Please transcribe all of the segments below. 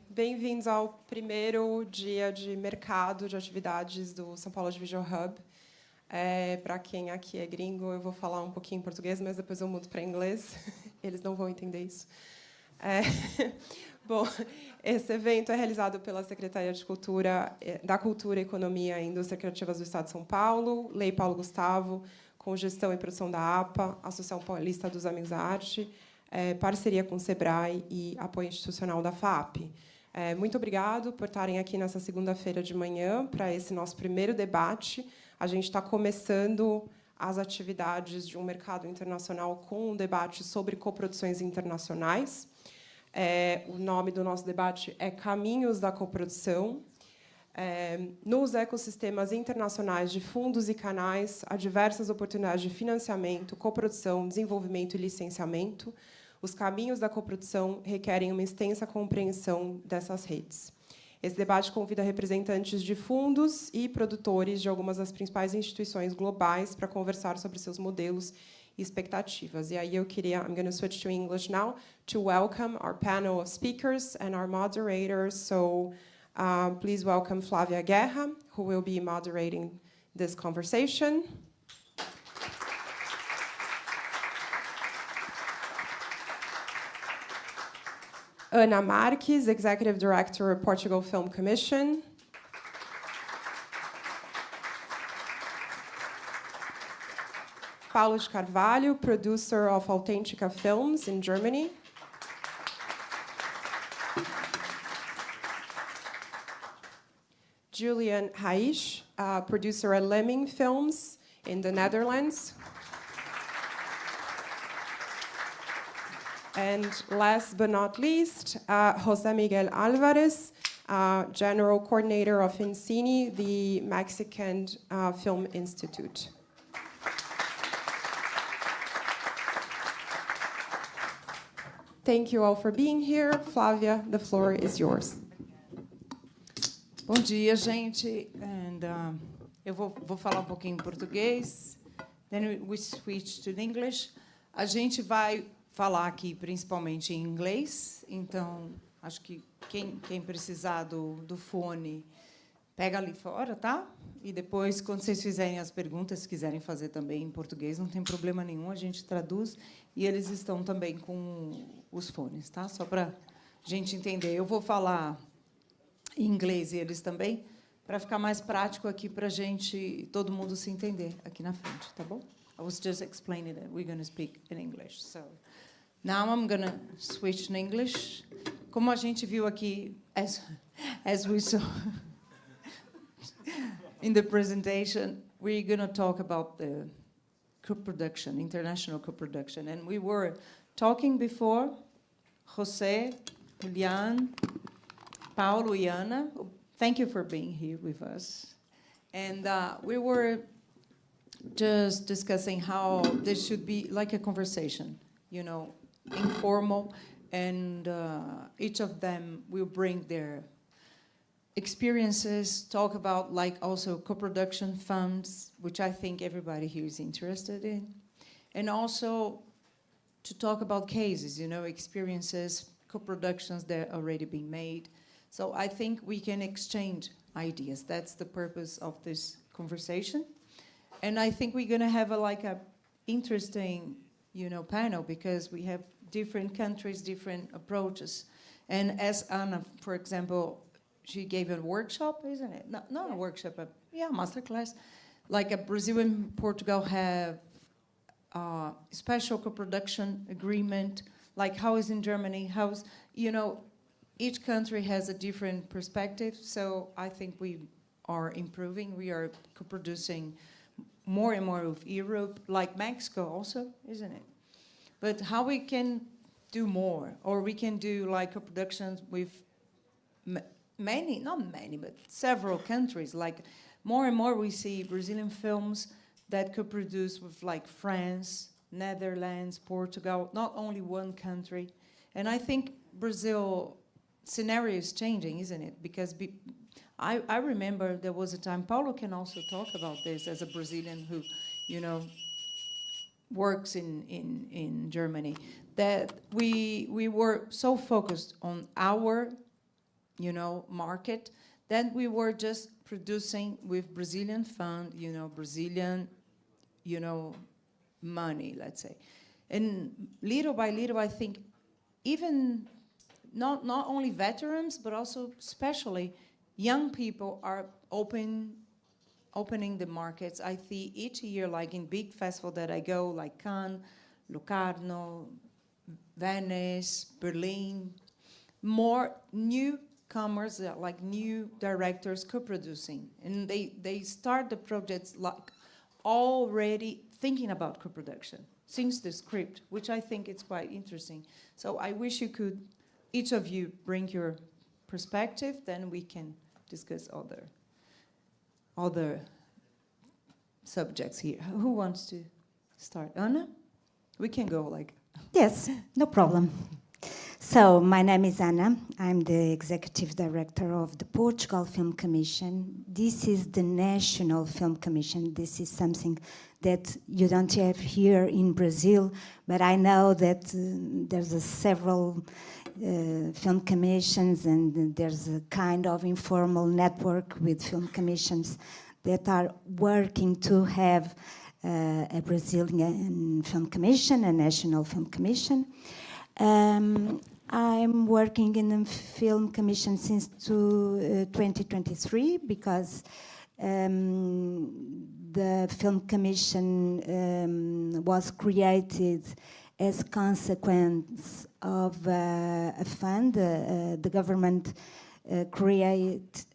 Bem-vindos ao primeiro dia de mercado de atividades do São Paulo Audiovisual Hub. Para quem aqui é gringo, eu vou falar um pouquinho em português, mas depois eu mudo para inglês. Eles não vão entender isso. Bom, esse evento é realizado pela Secretaria de Cultura, da Cultura, Economia e Indústria Criativas do Estado de São Paulo, Lei Paulo Gustavo, com gestão e produção da APA, Associação Paulista dos Amigos da Arte, parceria com o SEBRAE e apoio institucional da FAP. Muito obrigado por estarem aqui nessa segunda-feira de manhã para esse nosso primeiro debate. A gente está começando as atividades de um mercado internacional com um debate sobre coproduções internacionais. O nome do nosso debate é Caminhos da Coprodução. Nos ecossistemas internacionais de fundos e canais, há diversas oportunidades de financiamento, coprodução, desenvolvimento e licenciamento. Os caminhos da coprodução requerem uma extensa compreensão dessas redes. Esse debate convida representantes de fundos e produtores de algumas das principais instituições globais para conversar sobre seus modelos e expectativas. E aí I'm going to switch to English now to welcome our panel of speakers and our moderators. So please welcome Flávia Guerra, who will be moderating this conversation. Ana Marques, Executive Director of Portugal Film Commission. Paulo de Carvalho, Producer of Authentica Films in Germany. Julian Haish, Producer at Lemming Films in the Netherlands. And last but not least, José Miguel Álvarez, General Coordinator of INCINE, the Mexican Film Institute. Thank you all for being here. Flávia, the floor is yours. Bom dia, gente. Eu vou falar um pouquinho em português. Then we switch to English. A gente vai falar aqui principalmente em inglês, então acho que quem precisar do fone pega ali fora, tá? E depois, quando vocês fizerem as perguntas, se quiserem fazer também em português, não tem problema nenhum, a gente traduz e eles estão também com os fones, tá? Só para a gente entender. Eu vou falar em inglês e eles também, para ficar mais prático aqui para a gente, todo mundo se entender aqui na frente, tá bom? I was just explaining that we're going to speak in English, so now I'm going to switch in English. Como a gente viu aqui, as we saw in the presentation, we're going to talk about the co-production, international co-production. And we were talking before, José, Julián, Paulo, and Ana. Thank you for being here with us. And we were just discussing how this should be like a conversation, you know, informal, and each of them will bring their experiences, talk about like also co-production funds, which I think everybody here is interested in, and also to talk about cases, you know, experiences, co-productions that are already being made. So I think we can exchange ideas. That's the purpose of this conversation. And I think we're going to have a interesting, you know, panel, because we have different countries, different approaches. And as Ana, for example, she gave a workshop, isn't it? Not a workshop, but yeah, masterclass. Like Brazil and Portugal have a special co-production agreement, like how is in Germany, how's, you know, each country has a different perspective. So I think we are improving. We are co-producing more and more with Europe, like Mexico also, isn't it? But how we can do more, or we can do like co-productions with many, not many, but several countries. Like more and more we see Brazilian films that co-produce with like France, Netherlands, Portugal, not only one country. And I think Brazil scenario is changing, isn't it? Because I remember there was a time, Paulo can also talk about this as a Brazilian who, you know, works in Germany, that we were so focused on our, market, that we were just producing with Brazilian fund, Brazilian, money, let's say. And little by little, I think even not only veterans, but also especially young people are opening the markets. I see each year, like in big festival that I go, like Cannes, Locarno, Venice, Berlin, more newcomers, like new directors co-producing. And they start the projects like already thinking about co-production since the script, which I think is quite interesting. So I wish you could, each of you, bring your perspective, then we can discuss other subjects here. Who wants to start? Anna? We can go like... Yes, no problem. So, my name is Ana. I'm the Executive Director of the Portugal Film Commission. This is the National Film Commission. This is something that you don't have here in Brazil, but I know that there's several film commissions, and there's a kind of informal network with film commissions that are working to have a Brazilian film commission, a national film commission. I'm working in the film commission since 2023 because the film commission was created as a consequence of a fund. The government created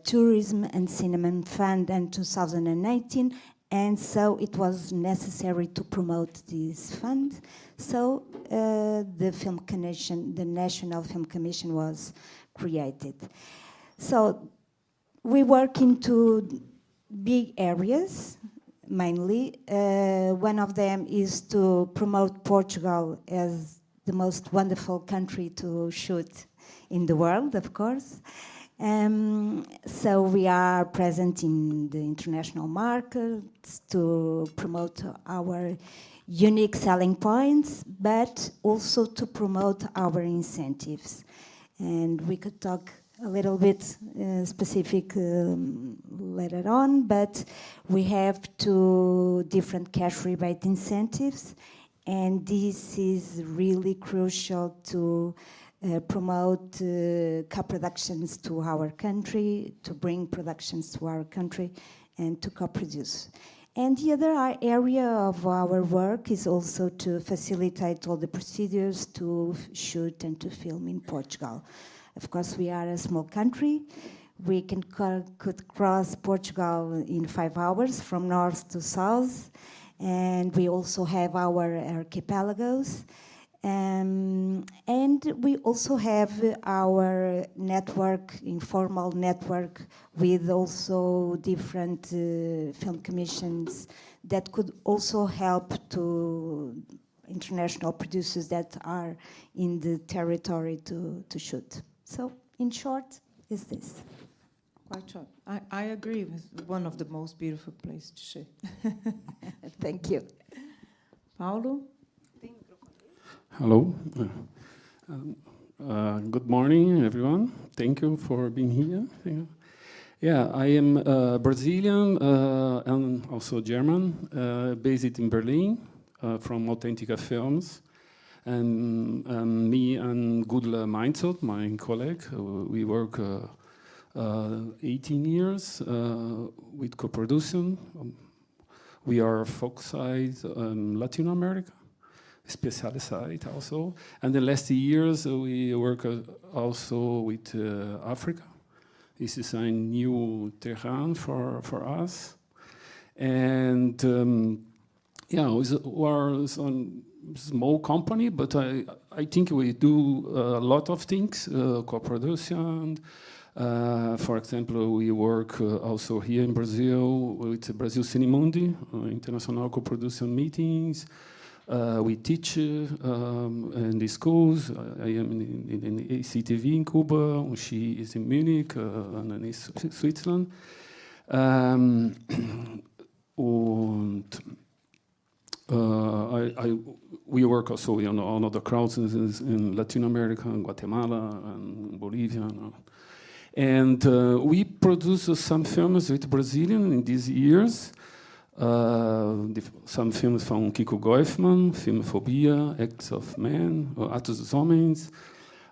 Tourism and Cinema Fund in 2019, and so it was necessary to promote this fund. So the Film Commission, the National Film Commission, was created. So we work into big areas, mainly. One of them is to promote Portugal as the most wonderful country to shoot in the world, of course. So we are present in the international markets to promote our unique selling points, but also to promote our incentives. And we could talk a little bit specific later on, but we have 2 different cash rebate incentives, and this is really crucial to promote co-productions to our country, to bring productions to our country, and to co-produce. And the other area of our work is also to facilitate all the procedures to shoot and to film in Portugal. Of course, we are a small country. We could cross Portugal in 5 hours from north to south, and we also have our archipelagos. And we also have our network, informal network, with also different film commissions that could also help to international producers that are in the territory to shoot. So, in short, is this. Quite short. I agree with one of the most beautiful places to shoot. Thank you. Paulo? Hello. Good morning, everyone. Thank you for being here. Yeah, I am Brazilian and also German, based in Berlin, from Authentica Films. And me and Gudla Meinzelt, my colleague, we work 18 years with co-production. We are focused on Latin America, specialized also. And the last years we work also with Africa. This is a new terrain for us. And yeah, we are a small company, but I think we do a lot of things, co-production. For example, we work also here in Brazil with Brazil Cinemundi, international co-production meetings. We teach in the schools. I am in ACTV in Cuba, and she is in Munich and in Switzerland. And I we work also, on other crowds in Latin America, in Guatemala, and Bolivia. And we produce some films with Brazilian in these years. Some filmes from Kiko Goifman, Filmofobia, Acts of Men, Atos dos Homens,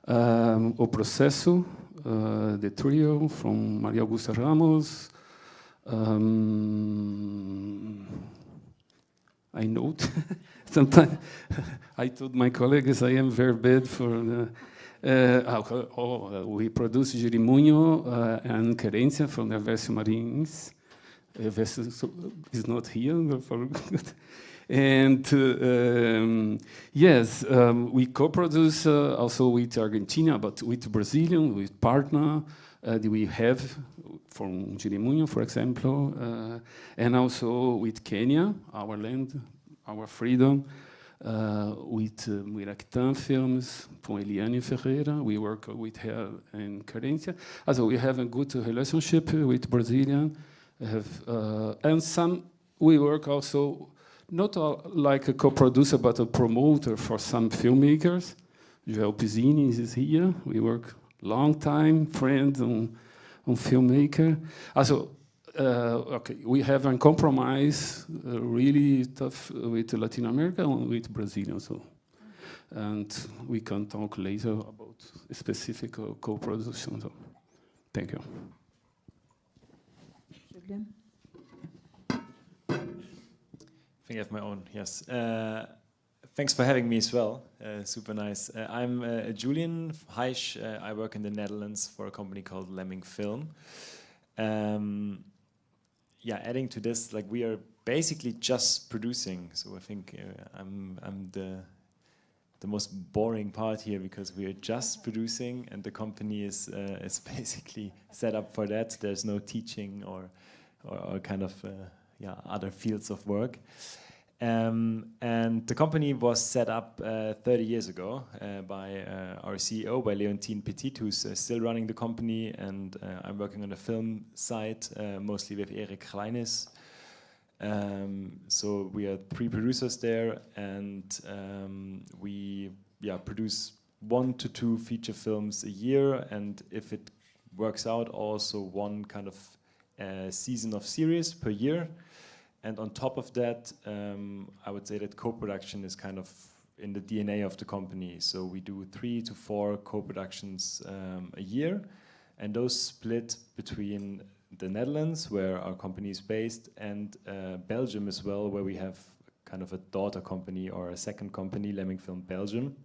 O Processo, The Trio from Maria Augusta Ramos. I note, sometimes I told my colleagues I am very bad for we produce Girimunho and Querência from the Versio Marins. Versio is not here. And yes, we co-produce also with Argentina, but with Brazilian, with partner that we have from Girimunho, for example, and also with Kenya, our land, our freedom, with Muiractan Films, from Eliane Ferreira. We work with her in Querência. Also, we have a good relationship with Brazilian. And we work also not like a co-producer, but a promoter for some filmmakers. Joel Pizzini is here. We work long time, friends on filmmaker. Also, okay, we have a compromise really tough with Latin America and with Brazil also. And we can talk later about specific co-production. So, thank you. Julien? I think I have my own, yes. Thanks for having me as well, super nice. I'm Julian Heisch. I work in the Netherlands for a company called Lemming Film. Yeah, adding to this, like we are basically just producing. So I think I'm the most boring part here because we are just producing, and the company is basically set up for that. There's no teaching or kind of other fields of work. And the company was set up 30 years ago by our CEO, by Leontine Petit, who's still running the company, and I'm working on the film side, mostly with Erik Gleinis. So we are 3 producers there, and we produce 1 to 2 feature films a year, and if it works out, also 1 kind of season of series per year. And on top of that, I would say that co-production is kind of in the DNA of the company. So we do 3 to 4 co-productions a year, and those split between the Netherlands, where our company is based, and Belgium as well, where we have kind of a daughter company or a second company, Lemming Film Belgium.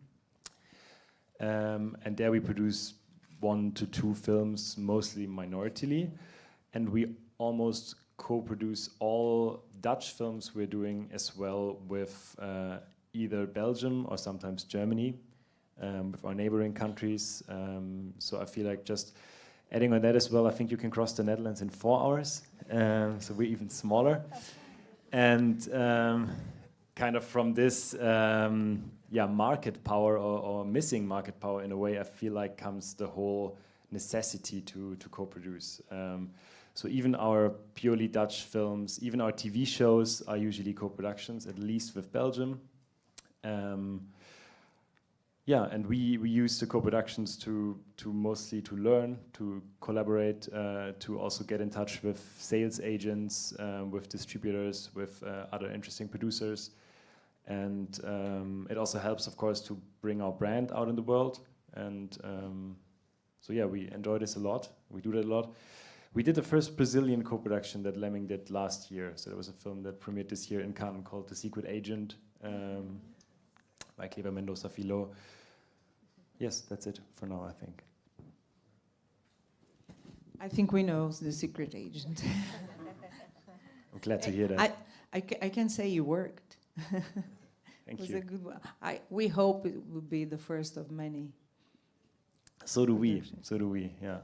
And there we produce 1 to 2 films, mostly minoritarily, and we almost co-produce all Dutch films we're doing as well with either Belgium or sometimes Germany, with our neighboring countries. So I feel like just adding on that as well, I think you can cross the Netherlands in 4 hours, so we're even smaller. And kind of from this market power or missing market power in a way, I feel like comes the whole necessity to co-produce. So even our purely Dutch films, even our TV shows are usually co-productions, at least with Belgium. And we use the co-productions to mostly to learn, to collaborate, to also get in touch with sales agents, with distributors, with other interesting producers. And it also helps, of course, to bring our brand out in the world. And so yeah, we enjoy this a lot. We do that a lot. We did the first Brazilian co-production that Lemming did last year. So there was a film that premiered this year in Cannes called The Secret Agent, by Cleber Mendoza Filho. Yes, that's it for now, I think. I think we know The Secret Agent. I'm glad to hear that. I can say you worked. Thank It was you. a good one. We hope it will be the first of many. So do we, yeah.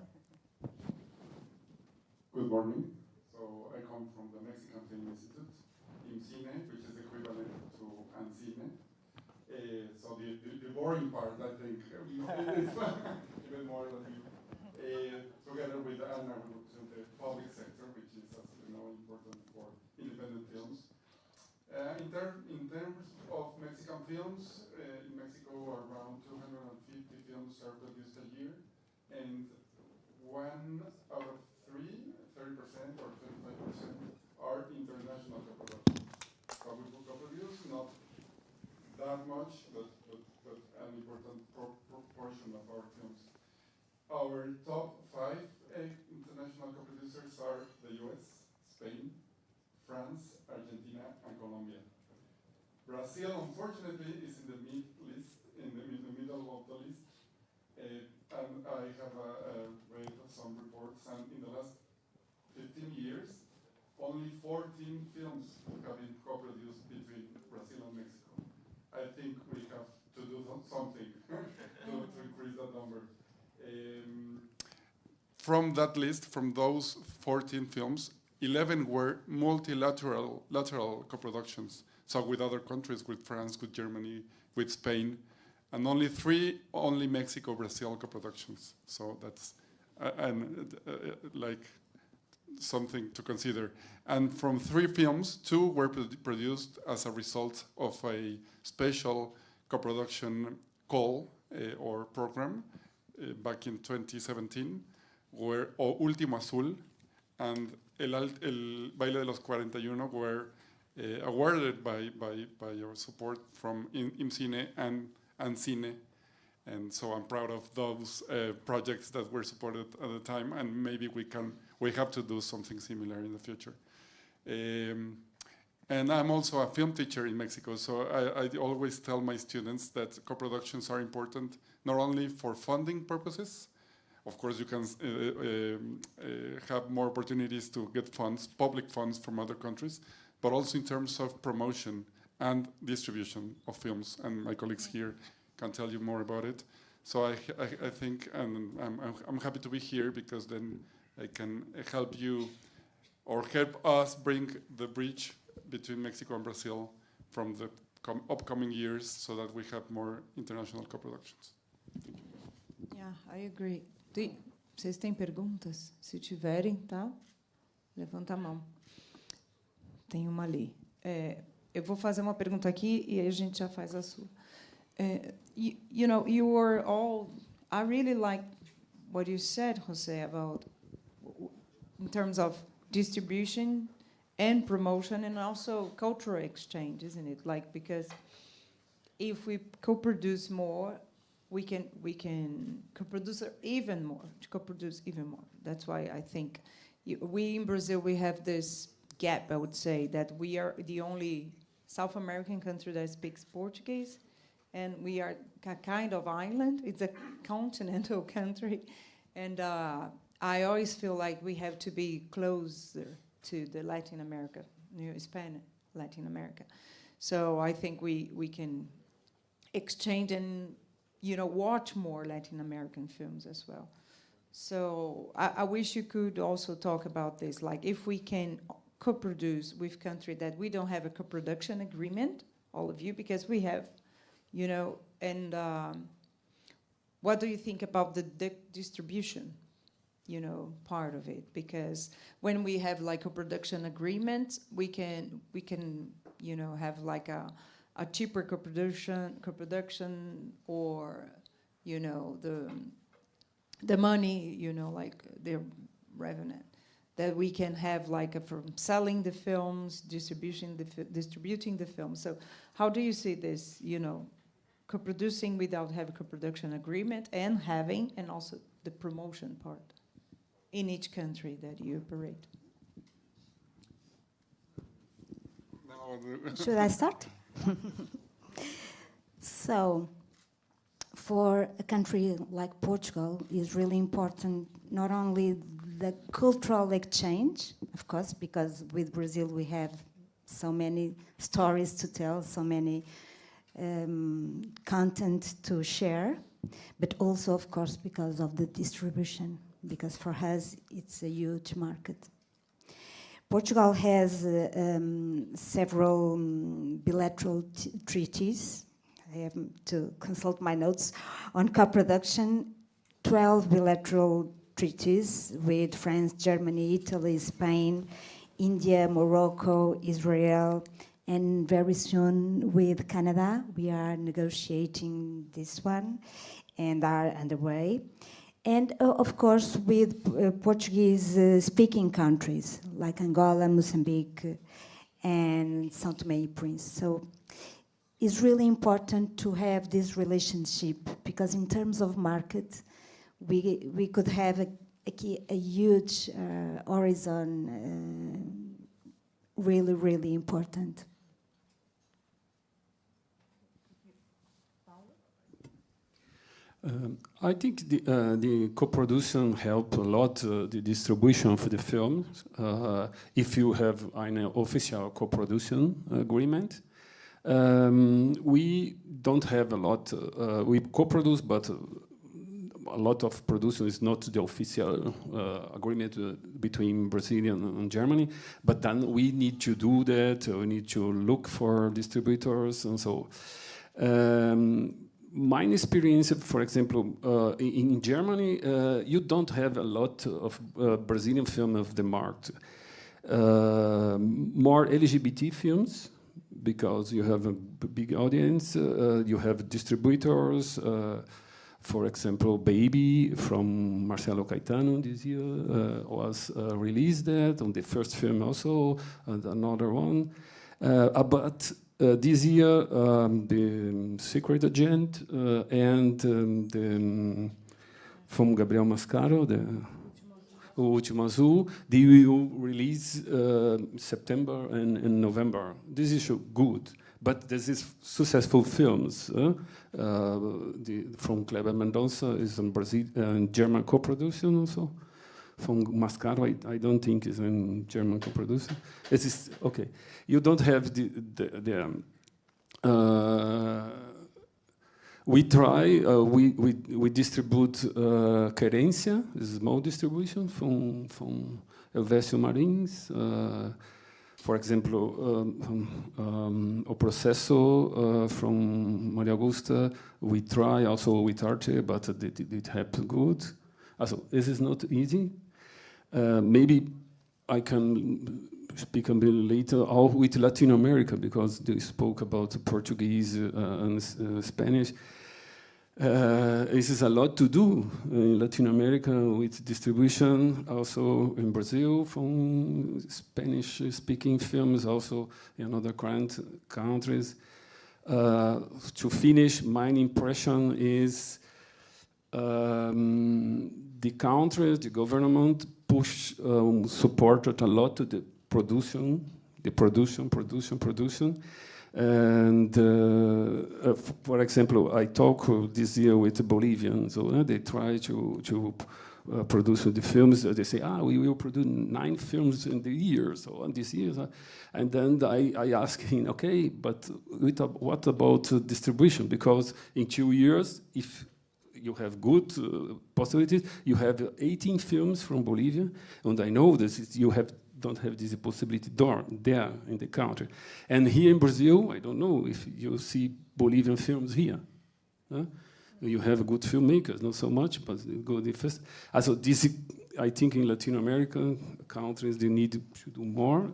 Good morning. So I come from the Mexican Film Institute, IMCINE, which is equivalent to ANCINE. So the boring part, I think, is even more than you. Together with Anna, we represent the public sector, which is, as you know, important for independent films. In terms of films in Mexico, around 250 films are produced a year, and 1 out of 3, 30% or 25%, are international co-productions. So we co-produce not that much, but an important proportion of our films. Our top 5 international co-producers are the US, Spain, France, Argentina, and Colombia. Brazil, unfortunately, is in the middle of the list. And I have read some reports, and in the last 15 years, only 14 films have been co-produced between Brazil and Mexico. I think we have to do something to increase that number. From that list, from those 14 films, 11 were multilateral co-productions. So with other countries, with France, with Germany, with Spain, and only 3 Mexico-Brazil co-productions. So that's like something to consider. And from 3 films, 2 were produced as a result of a special co-production call or program back in 2017, where Último Azul and El Baile de los 41 were awarded by your support from IMCINE and Cine. And so I'm proud of those projects that were supported at the time, and maybe we have to do something similar in the future. And I'm also a film teacher in Mexico, so I always tell my students that co-productions are important, not only for funding purposes. Of course, you can have more opportunities to get funds, public funds from other countries, but also in terms of promotion and distribution of films. And my colleagues here can tell you more about it. So I think, and I'm happy to be here, because then I can help you or help us bring the bridge between Mexico and Brazil from the upcoming years, so that we have more international co-productions. Yeah, I agree. Vocês têm perguntas? Se tiverem, tá? Levanta a mão. Tem uma ali. Eu vou fazer uma pergunta aqui e aí a gente já faz a sua. You know, you were all. I really like what you said, Jose, about in terms of distribution and promotion, and also cultural exchange, isn't it? Like, because if we co-produce more, we can co-produce even more. That's why I think we in Brazil, we have this gap, I would say, that we are the only South American country that speaks Portuguese, and we are a kind of island. It's a continental country, and I always feel like we have to be closer to the Latin America, Spanish Latin America. So I think we can exchange and watch more Latin American films as well. So I wish you could also talk about this, like if we can co-produce with country that we don't have a co-production agreement, all of you, because we have, and what do you think about the distribution, part of it? Because when we have like a production agreement, we can have like a cheaper co-production, or the money, like the revenue that we can have, like from selling the films, distributing the films. So how do you see this, co-producing without having a co-production agreement, and also the promotion part in each country that you operate? Should I start? So, for a country like Portugal, it's really important not only the cultural exchange, of course, because with Brazil we have so many stories to tell, so many content to share, but also, of course, because of the distribution, because for us it's a huge market. Portugal has several bilateral treaties. I have to consult my notes on co-production. 12 bilateral treaties with France, Germany, Italy, Spain, India, Morocco, Israel, and very soon with Canada. We are negotiating this one and are underway. And of course with Portuguese-speaking countries like Angola, Mozambique, and São Tomé and Príncipe. So it's really important to have this relationship because in terms of market, we could have a huge horizon, really, really important. I think the co-production help a lot the distribution for the film. If you have an official co-production agreement, we don't have a lot. We co-produce, but a lot of production is not the official agreement between Brazil and Germany. But then we need to do that. We need to look for distributors and so. My experience, for example, in Germany, you don't have a lot of Brazilian film of the market. More LGBT films, because you have a big audience, you have distributors. For example, Baby from Marcelo Caetano this year was released that on the first film also, and another one. But this year, the Secret Agent and from Gabriel Mascaro, O Último Azul, they will release September and November. This is good, but this is successful films. From Kleber Mendonça is in Brazil, German co-production also. From Mascaro, I don't think is in German co-production. It is okay. You don't have we try. We distribute Querência, small distribution from Elvésio Marins. For example, O Processo from Maria Augusta. We try also with Arte, but it happened good. Also, this is not easy. Maybe I can speak a bit later with Latin America because they spoke about Portuguese and Spanish. This is a lot to do in Latin America with distribution, also in Brazil from Spanish-speaking films, also in other countries. To finish, my impression is the countries, the government supported a lot to the production. And for example, I talked this year with the Bolivians, so they try to produce the films. They say, we will produce 9 films in the year, so this year. And then I ask him, okay, but what about distribution? Because in 2 years, if you have good possibilities, you have 18 films from Bolivia, and I know this you don't have this possibility there in the country. And here in Brazil, I don't know if you see Bolivian films here. You have good filmmakers, not so much, but good. Also, this, I think in Latin American countries, they need to do more.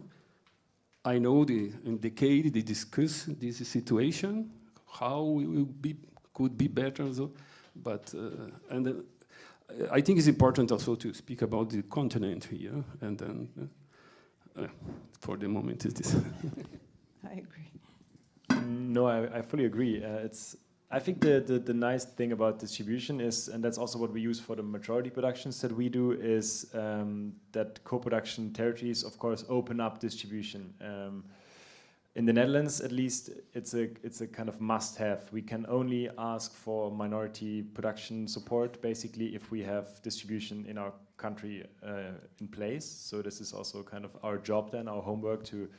I know in decade they discuss this situation, how we will could be better. So, but I think it's important also to speak about the continent here, and then for the moment it is. I agree. No, I fully agree. I think the nice thing about distribution is, and that's also what we use for the majority productions that we do, is that co-production territories, of course, open up distribution. In the Netherlands, at least, it's a kind of must-have. We can only ask for minority production support, basically, if we have distribution in our country in place. So this is also kind of our job then, our homework, to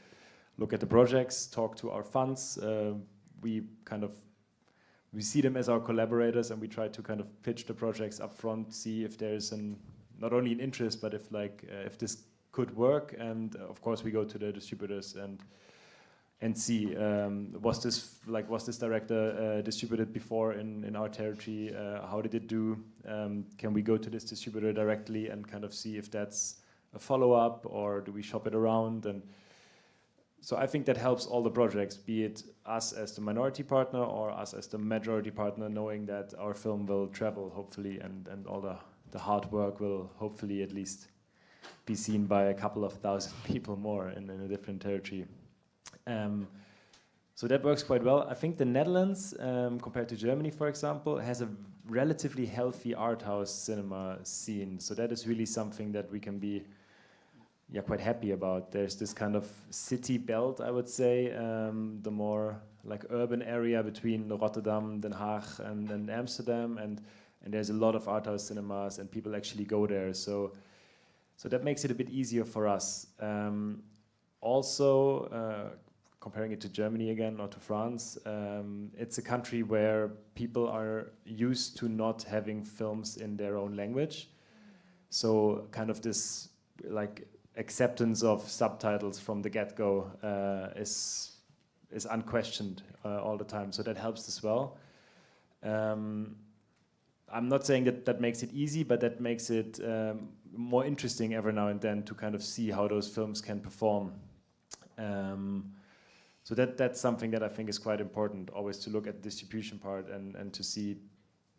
look at the projects, talk to our funds. We see them as our collaborators, and we try to kind of pitch the projects up front, see if there's not only an interest, but if this could work. And of course, we go to the distributors and see was this director distributed before in our territory? How did it do? Can we go to this distributor directly and kind of see if that's a follow-up, or do we shop it around? And So I think that helps all the projects, be it us as the minority partner or us as the majority partner, knowing that our film will travel, hopefully, and all the hard work will hopefully at least be seen by a couple of thousand people more in a different territory. So that works quite well. I think the Netherlands, compared to Germany, for example, has a relatively healthy art house cinema scene. So that is really something that we can be quite happy about. There's this kind of city belt, I would say, the more like urban area between Rotterdam, Den Haag, and Amsterdam, and there's a lot of art house cinemas, and people actually go there. So that makes it a bit easier for us. Also, comparing it to Germany again or to France, it's a country where people are used to not having films in their own language. So kind of this like acceptance of subtitles from the get-go is unquestioned all the time. So that helps as well. I'm not saying that makes it easy, but that makes it more interesting every now and then to kind of see how those films can perform. So that's something that I think is quite important, always to look at the distribution part and to see,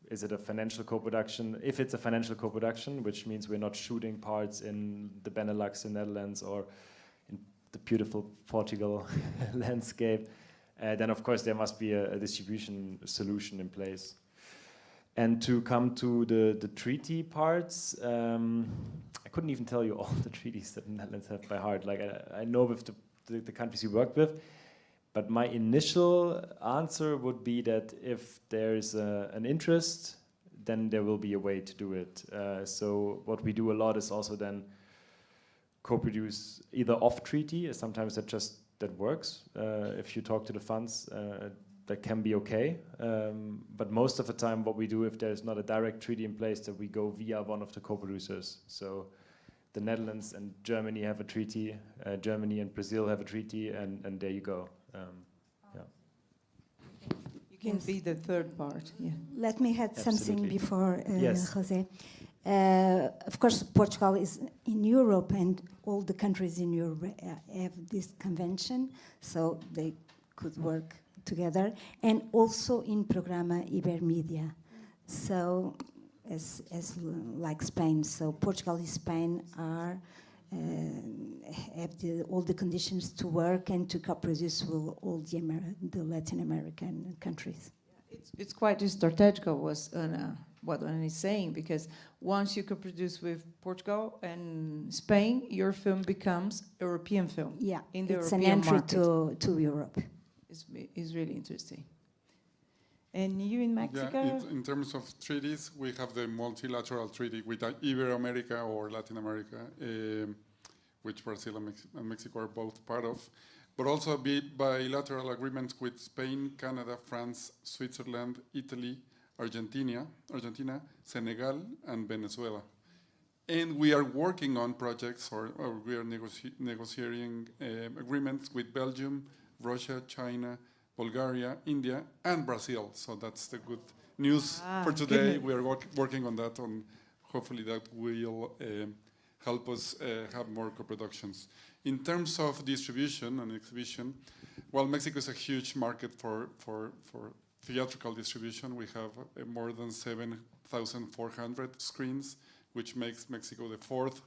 is it a financial co-production? If it's a financial co-production, which means we're not shooting parts in the Benelux in Netherlands or in the beautiful Portugal landscape, then of course there must be a distribution solution in place. And to come to the treaty parts, I couldn't even tell you all the treaties that the Netherlands have by heart. Like I know with the countries we worked with, but my initial answer would be that if there's an interest, then there will be a way to do it. So what we do a lot is also then co-produce either off treaty. Sometimes that works. If you talk to the funds, that can be okay. But most of the time what we do, if there's not a direct treaty in place, that we go via one of the co-producers. So the Netherlands and Germany have a treaty, Germany and Brazil have a treaty, and there you go. You can be the third part. Yeah. Let me add something Absolutely. before Yes. Jose. Of course, Portugal is in Europe, and all the countries in Europe have this convention, so they could work together, and also in Programa Ibermedia. So, as like Spain, so Portugal and Spain are have all the conditions to work and to co-produce with all the Latin American countries. It's quite strategical, what Anna is saying, because once you co-produce with Portugal and Spain, your film becomes European film. Yeah, in the it's European an entry market. to Europe. It's really interesting. And you in Mexico? Yeah, in terms of treaties, we have the multilateral treaty with Ibero-America or Latin America, which Brazil and Mexico are both part of, but also bilateral agreements with Spain, Canada, France, Switzerland, Italy, Argentina, Senegal, and Venezuela. And we are working on projects, or we are negotiating agreements with Belgium, Russia, China, Bulgaria, India, and Brazil. So that's the good news for today. We are working on that, and hopefully that will help us have more co-productions. In terms of distribution and exhibition, well, Mexico is a huge market for theatrical distribution. We have more than 7,400 screens, which makes Mexico the fourth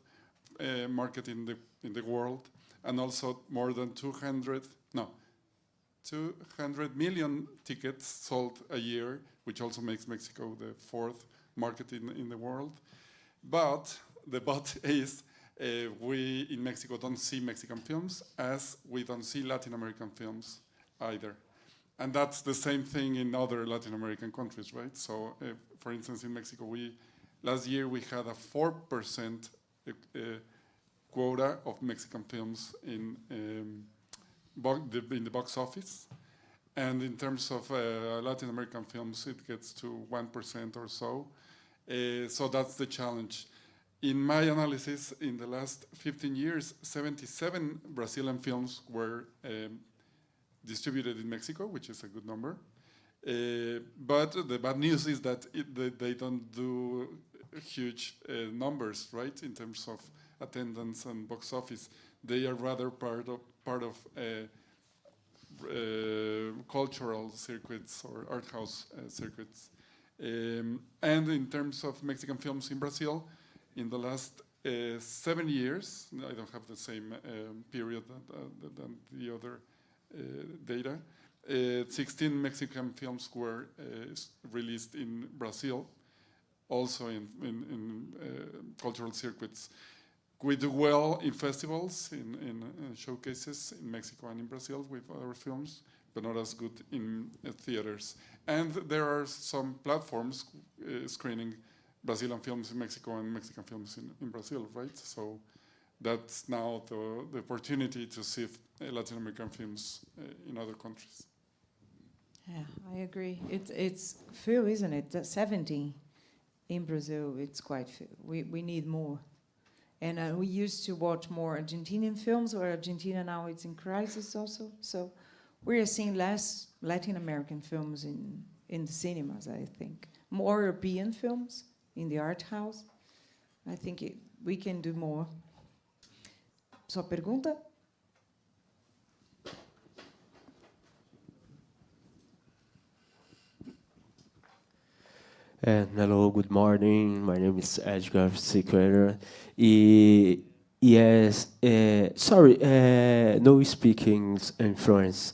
market in the world, and also more than 200 million tickets sold a year, which also makes Mexico the fourth market in the world. But the but is we in Mexico don't see Mexican films, as we don't see Latin American films either. And that's the same thing in other Latin American countries, right? So, for instance, in Mexico, last year we had a 4% quota of Mexican films in the box office. And in terms of Latin American films, it gets to 1% or so. So that's the challenge. In my analysis, in the last 15 years, 77 Brazilian films were distributed in Mexico, which is a good number. But the bad news is that they don't do huge numbers, right, in terms of attendance and box office. They are rather part of cultural circuits or art house circuits. And in terms of Mexican films in Brazil, in the last 7 years, I don't have the same period than the other data, 16 Mexican films were released in Brazil, also in cultural circuits. We do well in festivals, in showcases in Mexico and in Brazil with our films, but not as good in theaters. And there are some platforms screening Brazilian films in Mexico and Mexican films in Brazil, right? So that's now the opportunity to see Latin American films in other countries. Yeah, I agree. It's few, isn't it? 70 in Brazil. It's quite few. We need more. And we used to watch more Argentinian films, where Argentina now it's in crisis also. So we are seeing less Latin American films in the cinemas, I think. More European films in the art house. I think we can do more. Sua pergunta? Hello, good morning. My name is Edgar Sequeira. Yes, sorry, no speaking in French.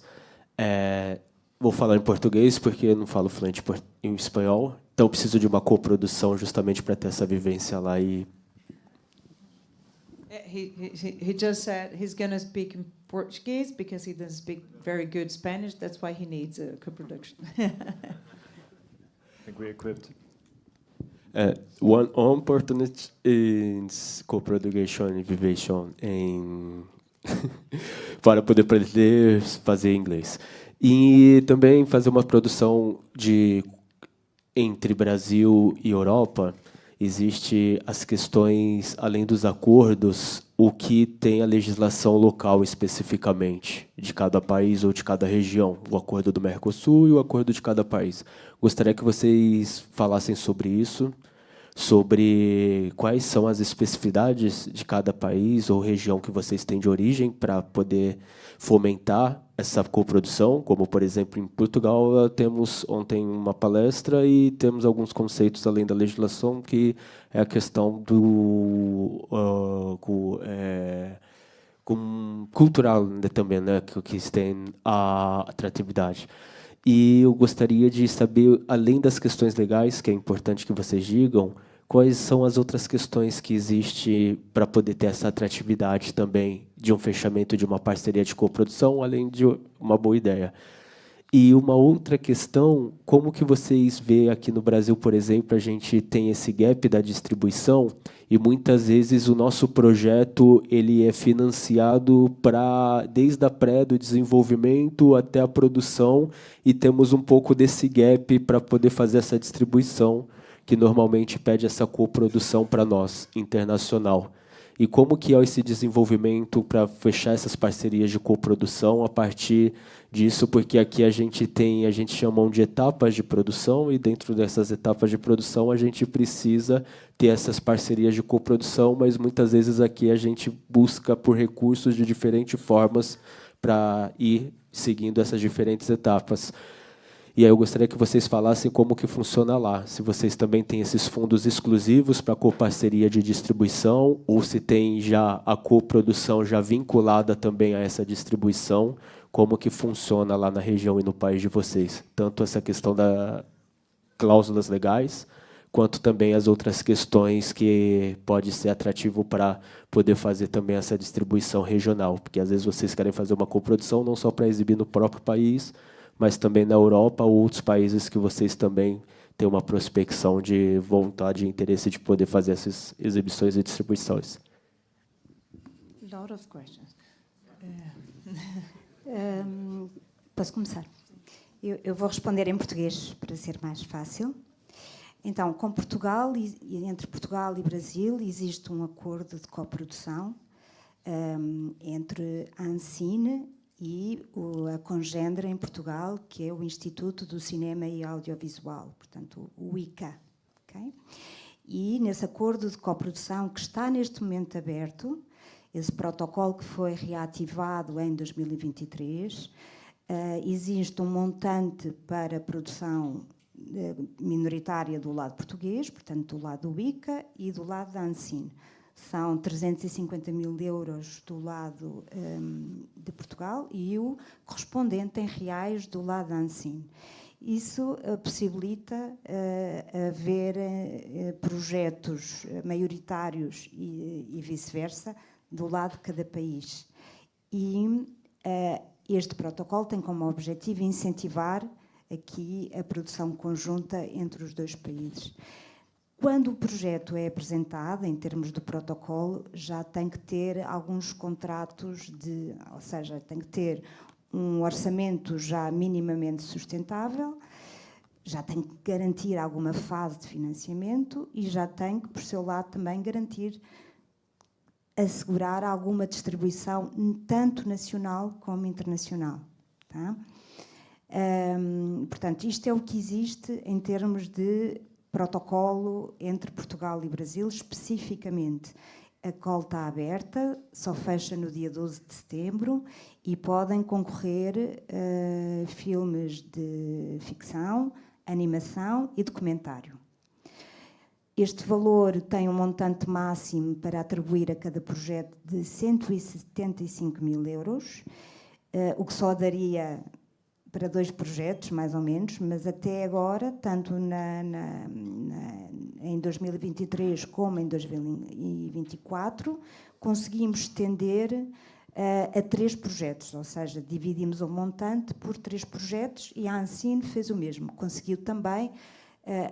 Vou falar em português porque eu não falo fluente em espanhol. Então preciso de uma coprodução justamente para ter essa vivência lá e. He just said he's going to speak in Portuguese because he doesn't speak very good Spanish. That's why he needs a co-production. I think we're equipped. One opportunity is co-production and vivation para poder aprender fazer inglês. E também fazer uma produção entre Brasil e Europa. Existe as questões, além dos acordos, o que tem a legislação local especificamente, de cada país ou de cada região, o acordo do Mercosul e o acordo de cada país. Gostaria que vocês falassem sobre isso, sobre quais são as especificidades de cada país ou região que vocês têm de origem para poder fomentar essa coprodução, como, por exemplo, em Portugal, temos ontem uma palestra e temos alguns conceitos além da legislação, que é a questão do cultural também, né, que tem a atratividade. E eu gostaria de saber, além das questões legais, que é importante que vocês digam, quais são as outras questões que existem para poder ter essa atratividade também de um fechamento de uma parceria de coprodução, além de uma boa ideia. E uma outra questão, como que vocês veem aqui no Brasil, por exemplo, a gente tem esse gap da distribuição e muitas vezes o nosso projeto ele é financiado desde a do desenvolvimento até a produção e temos um pouco desse gap para poder fazer essa distribuição que normalmente pede essa coprodução para nós, internacional. E como que é esse desenvolvimento para fechar essas parcerias de coprodução a partir disso, porque aqui a gente chama de etapas de produção e dentro dessas etapas de produção a gente precisa ter essas parcerias de coprodução, mas muitas vezes aqui a gente busca por recursos de diferentes formas para ir seguindo essas diferentes etapas. E aí eu gostaria que vocês falassem como que funciona lá, se vocês também têm esses fundos exclusivos para coparceria de distribuição, ou se tem já a coprodução já vinculada também a essa distribuição, como que funciona lá na região e no país de vocês. Tanto essa questão das cláusulas legais, quanto também as outras questões que pode ser atrativo para poder fazer também essa distribuição regional, porque às vezes vocês querem fazer uma coprodução não só para exibir no próprio país, mas também na Europa ou outros países que vocês também têm uma prospecção de vontade e interesse de poder fazer essas exibições e distribuições. Lot of questions. Posso começar? Eu vou responder em português para ser mais fácil. Então, com Portugal, entre Portugal e Brasil, existe um acordo de coprodução entre a Ancine e a Congendre em Portugal, que é o Instituto do Cinema e Audiovisual, portanto, o ICA. Okay? E nesse acordo de coprodução, que está neste momento aberto, esse protocolo que foi reativado em 2023, existe um montante para a produção minoritária do lado português, portanto, do lado do ICA e do lado da ANSIN. São 350 mil euros do lado de Portugal e o correspondente em reais do lado da ANSIN. Isso possibilita haver projetos maioritários e vice-versa do lado de cada país. E este protocolo tem como objetivo incentivar aqui a produção conjunta entre os dois países. Quando o projeto é apresentado, em termos do protocolo, já tem que ter alguns contratos, ou seja, tem que ter um orçamento já minimamente sustentável, já tem que garantir alguma fase de financiamento e já tem que, por seu lado, também assegurar alguma distribuição, tanto nacional como internacional. Tá? Portanto, isto é o que existe em termos de protocolo entre Portugal e Brasil, especificamente. A call está aberta, só fecha no dia 12 de setembro e podem concorrer filmes de ficção, animação e documentário. Este valor tem um montante máximo para atribuir a cada projeto de 175 mil euros, o que só daria para 2 projetos, mais ou menos, mas até agora, tanto em 2023 como em 2024, conseguimos estender a 3 projetos, ou seja, dividimos o montante por 3 projetos e a ANSIN fez o mesmo, conseguiu também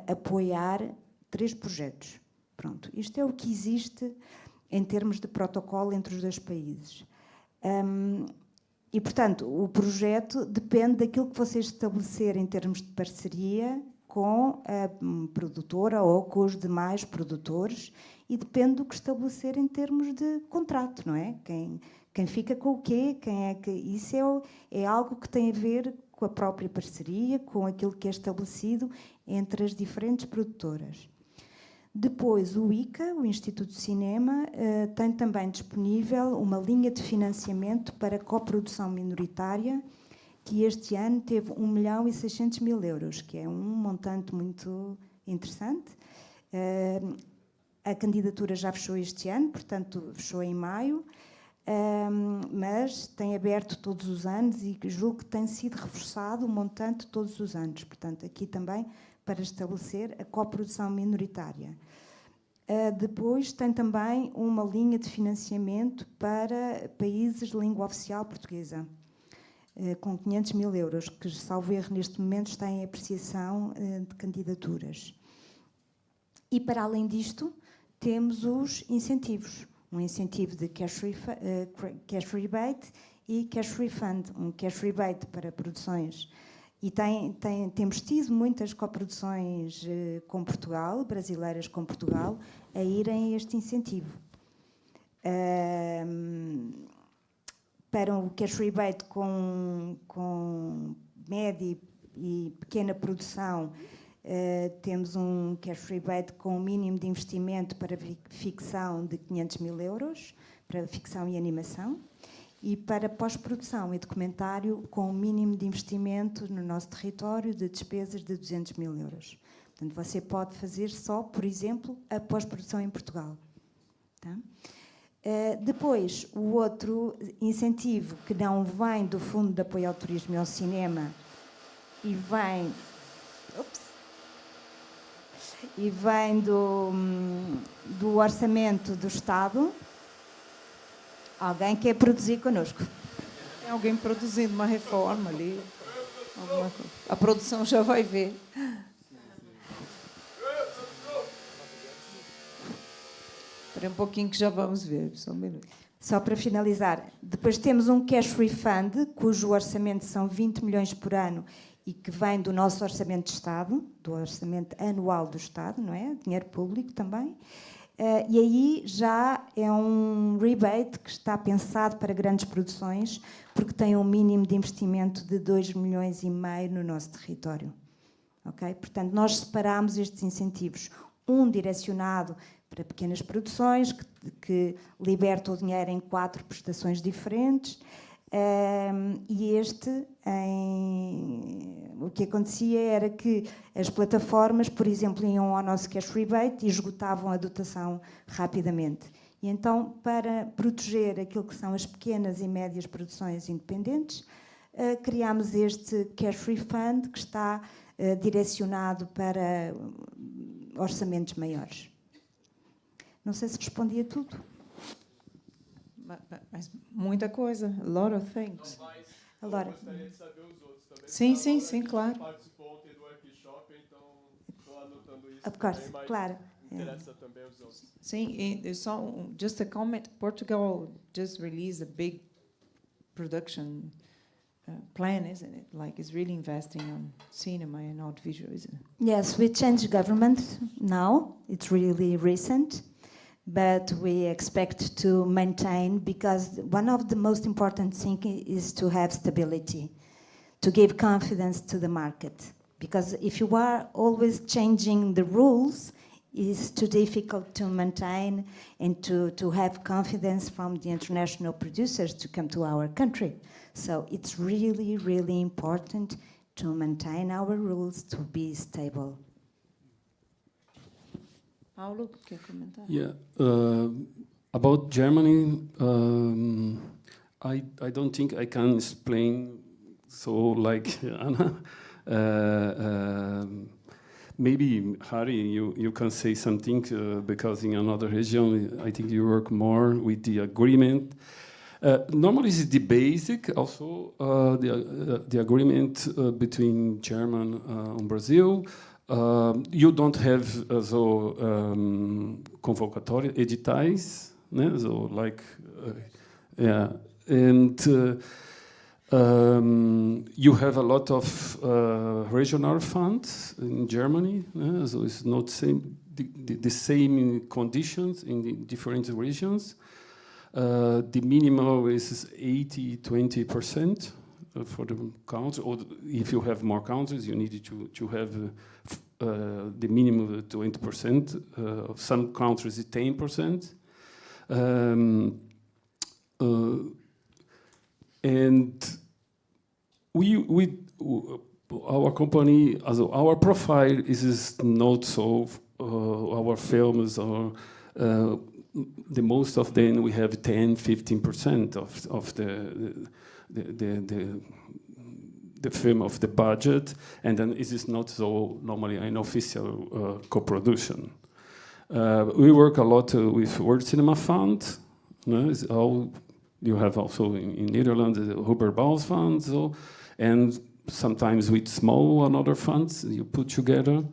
apoiar 3 projetos. Pronto, isto é o que existe em termos de protocolo entre os dois países. E, portanto, o projeto depende daquilo que vocês estabelecerem em termos de parceria com a produtora ou com os demais produtores e depende do que estabelecer em termos de contrato, não é? Quem fica com o quê? Isso é algo que tem a ver com a própria parceria, com aquilo que é estabelecido entre as diferentes produtoras. Depois, o ICA, o Instituto de Cinema, tem também disponível uma linha de financiamento para coprodução minoritária, que este ano teve 1.600.000 euros, que é um montante muito interessante. A candidatura já fechou este ano, portanto, fechou em maio, mas tem aberto todos os anos e julgo que tem sido reforçado o montante todos os anos. Portanto, aqui também para estabelecer a coprodução minoritária. Depois tem também uma linha de financiamento para países de língua oficial portuguesa, com 500 mil euros, que, salvo erro, neste momento está em apreciação de candidaturas. E, para além disto, temos os incentivos. Um incentivo de cash rebate e cash refund. Um cash rebate para produções. E temos tido muitas coproduções com Portugal, brasileiras com Portugal, a irem a este incentivo. Para o cash rebate com média e pequena produção, temos um cash rebate com um mínimo de investimento para ficção de 500 mil euros, para ficção e animação. E para pós-produção e documentário com um mínimo de investimento no nosso território de despesas de 200 mil euros. Portanto, você pode fazer só, por exemplo, a pós-produção em Portugal. Tá? Depois, o outro incentivo que não vem do Fundo de Apoio ao Turismo e ao Cinema e vem do orçamento do Estado. Alguém quer produzir connosco? Tem alguém produzindo uma reforma ali. Alguma coisa. A produção já vai ver. Espera um pouquinho que já vamos ver. Só um minuto. Só para finalizar. Depois temos um cash refund, cujo orçamento são 20 milhões por ano e que vem do nosso orçamento de Estado, do orçamento anual do Estado, não é? Dinheiro público também. E aí já é um rebate que está pensado para grandes produções, porque tem um mínimo de investimento de 2,5 milhões no nosso território. Okay? Portanto, nós separamos estes incentivos. Um direcionado para pequenas produções, que liberta o dinheiro em 4 prestações diferentes, O que acontecia era que as plataformas, por exemplo, iam ao nosso cash rebate e esgotavam a dotação rapidamente. E então, para proteger aquilo que são as pequenas e médias produções independentes, criámos este cash refund que está direcionado para orçamentos maiores. Não sei se respondi a tudo. Mas muita coisa, a lot of things. Agora, Gostaria de saber os outros também. Sim, claro. Participou ontem do workshop, então estou anotando isso. of course, também, mas claro. interessa também os outros. Sim, just a comment. Portugal just released a big production plan, isn't it? Like, it's really investing on cinema and audiovisual, isn't it? Yes, we changed government now. It's really recent. But we expect to maintain, because one of the most important things is to have stability, to give confidence to the market. Because if you are always changing the rules, it's too difficult to maintain and to have confidence from the international producers to come to our country. So it's really, really important to maintain our rules to be stable. Paulo, quer comentar? Yeah, about Germany, I don't think I can explain so like Anna. Maybe Harry, you can say something because in another region, I think you work more with the agreement. Normally, it's the basic, also the agreement between German and Brazil. You don't have convocatória, editais, né? So like, yeah, and you have a lot of regional funds in Germany, so it's not the same conditions in the different regions. The minimum is 80-20%. For the country, or if you have more countries, you need to have the minimum 20%. Of some countries, it's 10%. And our company, our profile is not so. Our films are the most of them. We have 10-15% of the film of the budget, and then it is not so normally an official co-production. We work a lot with World Cinema Fund. You have also in Netherlands the Huber Bals Fund, so, and sometimes with small and other funds you put together.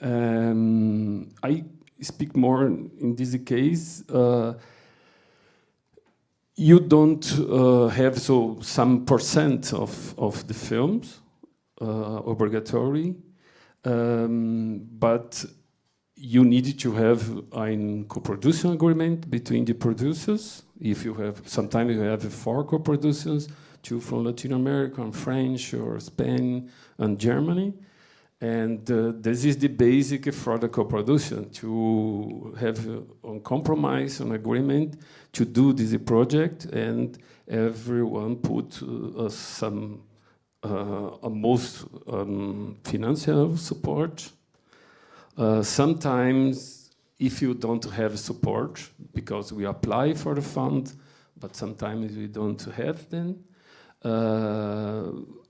I speak more in this case. You don't have some percent of the films obligatory, but you need to have a co-production agreement between the producers. If you have, sometimes you have 4 co-producers, 2 from Latin America, and French, or Spain, and Germany. And this is the basic for the co-production, to have a compromise, an agreement to do this project, and everyone put some most financial support. Sometimes, if you don't have support, because we apply for the fund, but sometimes we don't have them,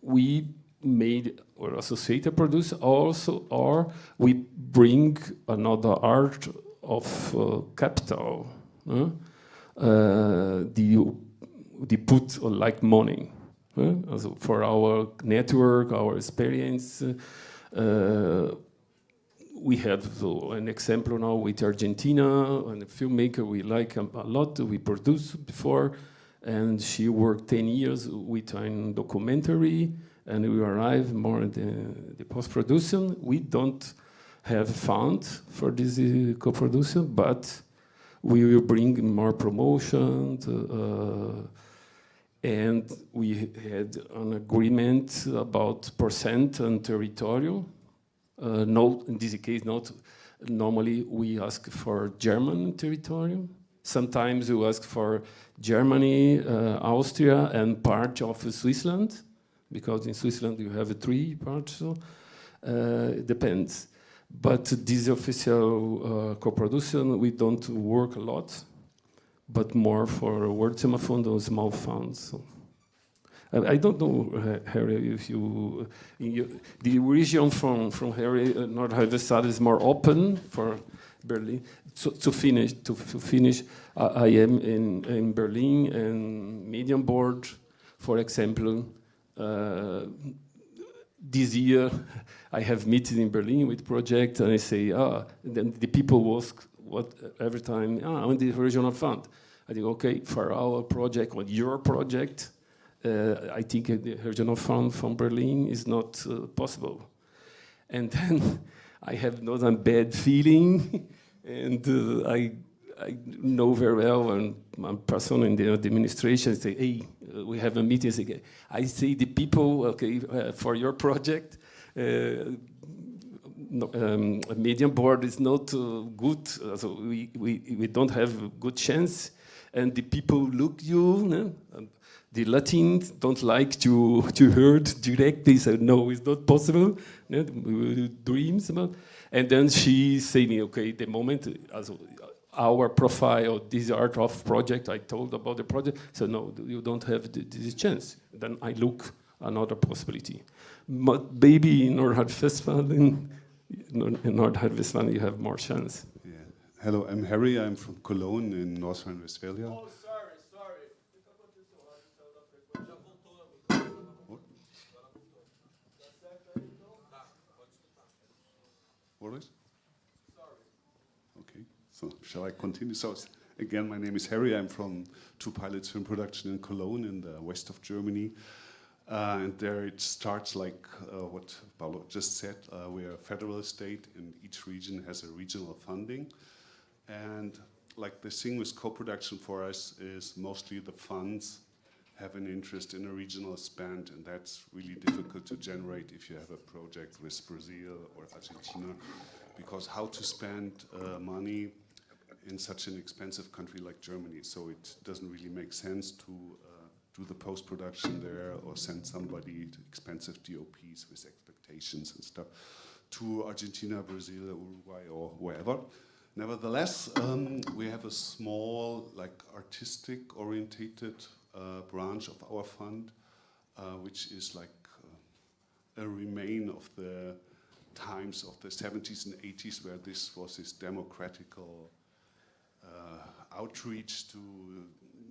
we made or associated producer also, or we bring another art of capital. The put like money. Also for our network, our experience, we have an example now with Argentina, and a filmmaker we like a lot. We produced before, and she worked 10 years with a documentary. And we arrive more at the post-production. We don't have fund for this co-production, but we will bring more promotion. And we had an agreement about percent and territorial. No, in this case, not. Normally, we ask for German territorial, Sometimes you ask for Germany, Austria, and part of Switzerland, because in Switzerland you have 3 parts, so it depends. But this official co-production, we don't work a lot, but more for World Cinema Fund or small funds. So. I don't know, Harry, if the region from Harry, Nordrhein-Westfalen is more open for Berlin. So to finish, I am in Berlin and Medium Board, for example. This year, I have meetings in Berlin with projects, and I say, then the people ask every time, on the regional fund. I think, okay, for our project or your project, I think the regional fund from Berlin is not possible. And then I have not a bad feeling, and I know very well, and one person in the administration say, hey, we have a meeting again. I say the people, okay, for your project, Medium Board is not good, so we don't have good chance, and the people look you, the Latins don't like to hear directly, so no, it's not possible, dreams about. And then she say me, okay, the moment, our profile, this art of project, I told about the project, so no, you don't have this chance. Then I look another possibility. But maybe in Nordrhein-Westfalen, you have more chance. Yeah. Hello, I'm Harry, I'm from Cologne in North Rhine-Westphalia. Oh, sorry. What is? Okay, so shall I continue? So again, my name is Harry. I'm from Two Pilots Film Production in Cologne in the west of Germany. And there it starts like what Paolo just said. We are a federal state and each region has a regional funding. And like the thing with co-production for us is mostly the funds have an interest in a regional spend, and that's really difficult to generate if you have a project with Brazil or Argentina, because how to spend money in such an expensive country like Germany, so it doesn't really make sense to do the post-production there or send somebody to expensive DOPs with expectations and stuff to Argentina, Brazil, Uruguay, or wherever. Nevertheless, we have a small, like artistic-orientated branch of our fund, which is like a remain of the times of the 70s and 80s, where this was this democratical outreach to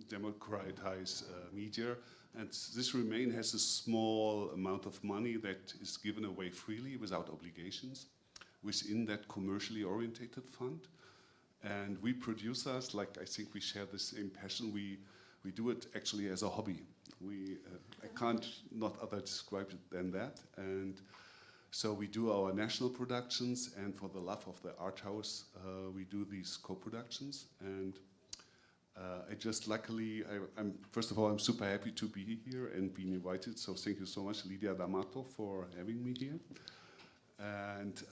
democratize media. And this remain has a small amount of money that is given away freely without obligations within that commercially orientated fund. And we producers, like I think we share the same passion, we do it actually as a hobby. I can't not other describe it than that. And so we do our national productions, and for the love of the art house, we do these co-productions. And I just luckily, first of all, I'm super happy to be here and being invited. So thank you so much, Lydia D'Amato, for having me here. And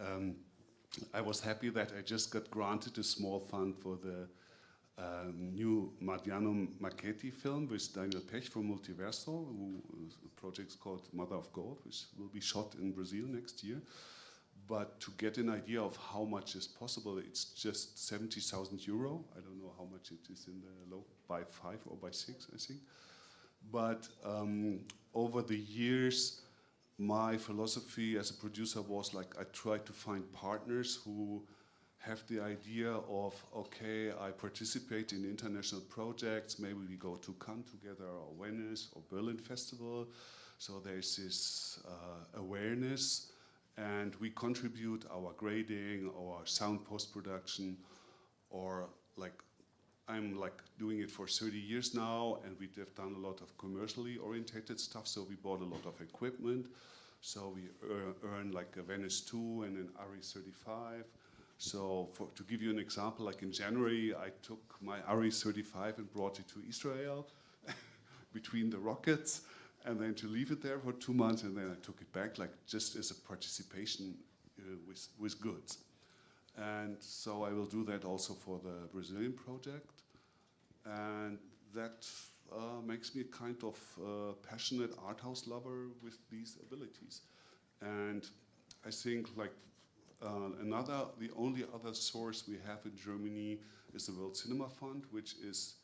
I was happy that I just got granted a small fund for the new Mariano Marchetti film with Daniel Pech from Multiverso, the project's called Mother of Gold, which will be shot in Brazil next year. But to get an idea of how much is possible, it's just 70,000 euro. I don't know how much it is in the low, by 5 or by 6, I think. But over the years, my philosophy as a producer was like, I try to find partners who have the idea of, okay, I participate in international projects, maybe we go to Cannes together, or Venice, or Berlin Festival. So there's this awareness, and we contribute our grading, our sound post-production, or like, I'm like doing it for 30 years now, and we have done a lot of commercially orientated stuff, so we bought a lot of equipment. So we earn like a Venice 2 and an ARRI 35. So to give you an example, like in January, I took my ARRI 35 and brought it to Israel between the rockets, and then to leave it there for 2 months, and then I took it back, like just as a participation with goods. And so I will do that also for the Brazilian project. and that makes me a kind of passionate art house lover with these abilities. And I think like the only other source we have in Germany is the World Cinema Fund, which is,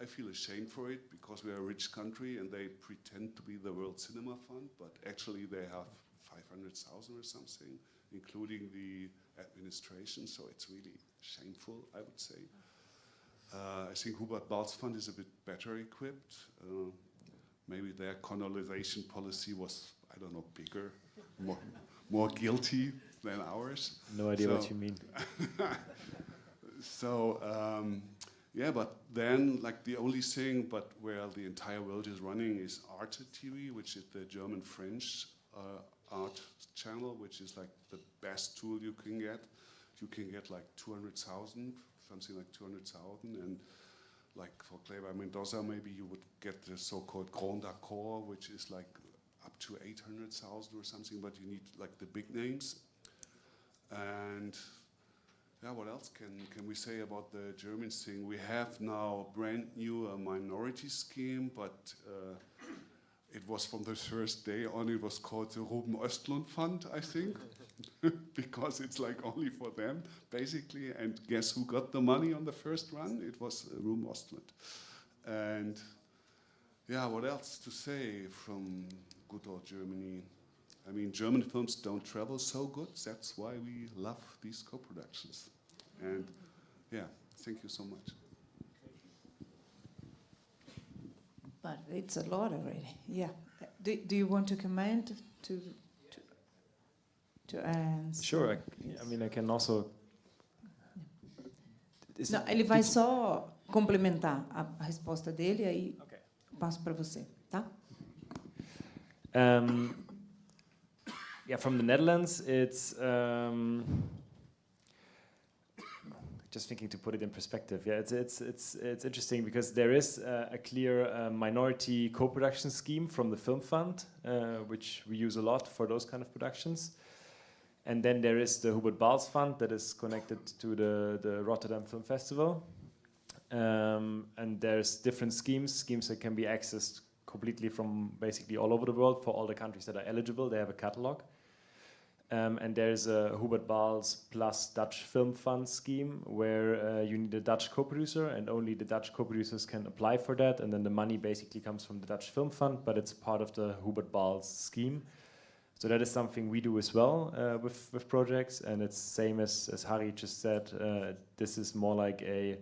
I feel ashamed for it because we are a rich country and they pretend to be the World Cinema Fund, but actually they have 500,000 or something, including the administration, so it's really shameful, I would say. I think Hubert Ball's fund is a bit better equipped. Maybe their colonization policy was, I don't know, bigger, more guilty than ours. No idea what you mean. So, yeah, but then like the only thing, but where the entire world is running is Arte TV, which is the German-French art channel, which is like the best tool you can get. You can get like 200,000, something like 200,000, and like for Kleber Mendoza, maybe you would get the so-called Grand Accord, which is like up to 800,000 or something, but you need like the big names. And yeah, what else can we say about the German thing? We have now brand new minority scheme, but it was from the first day on, it was called the Ruben Östlund Fund, I think, because it's like only for them, basically. And guess who got the money on the first run? It was Ruben Östlund. And yeah, what else to say from good old Germany? I mean, German films don't travel so good. That's why we love these co-productions. And yeah, thank you so much. But it's a lot already. Yeah. Do you want to comment to answer? Sure. I mean, I can also. Não, ele vai só complementar a resposta dele, aí Okay. passo para você, tá? Yeah, from the Netherlands, it's just thinking to put it in perspective. Yeah, it's interesting because there is a clear minority co-production scheme from the Film Fund, which we use a lot for those kind of productions. And then there is the Hubert Bals Fund that is connected to the Rotterdam Film Festival. And there's different schemes that can be accessed completely from basically all over the world for all the countries that are eligible. They have a catalog. And there's a Hubert Bals plus Dutch Film Fund scheme where you need a Dutch co-producer and only the Dutch co-producers can apply for that. And then the money basically comes from the Dutch Film Fund, but it's part of the Hubert Bals scheme. So that is something we do as well with projects. And it's same as Harry just said, this is more like a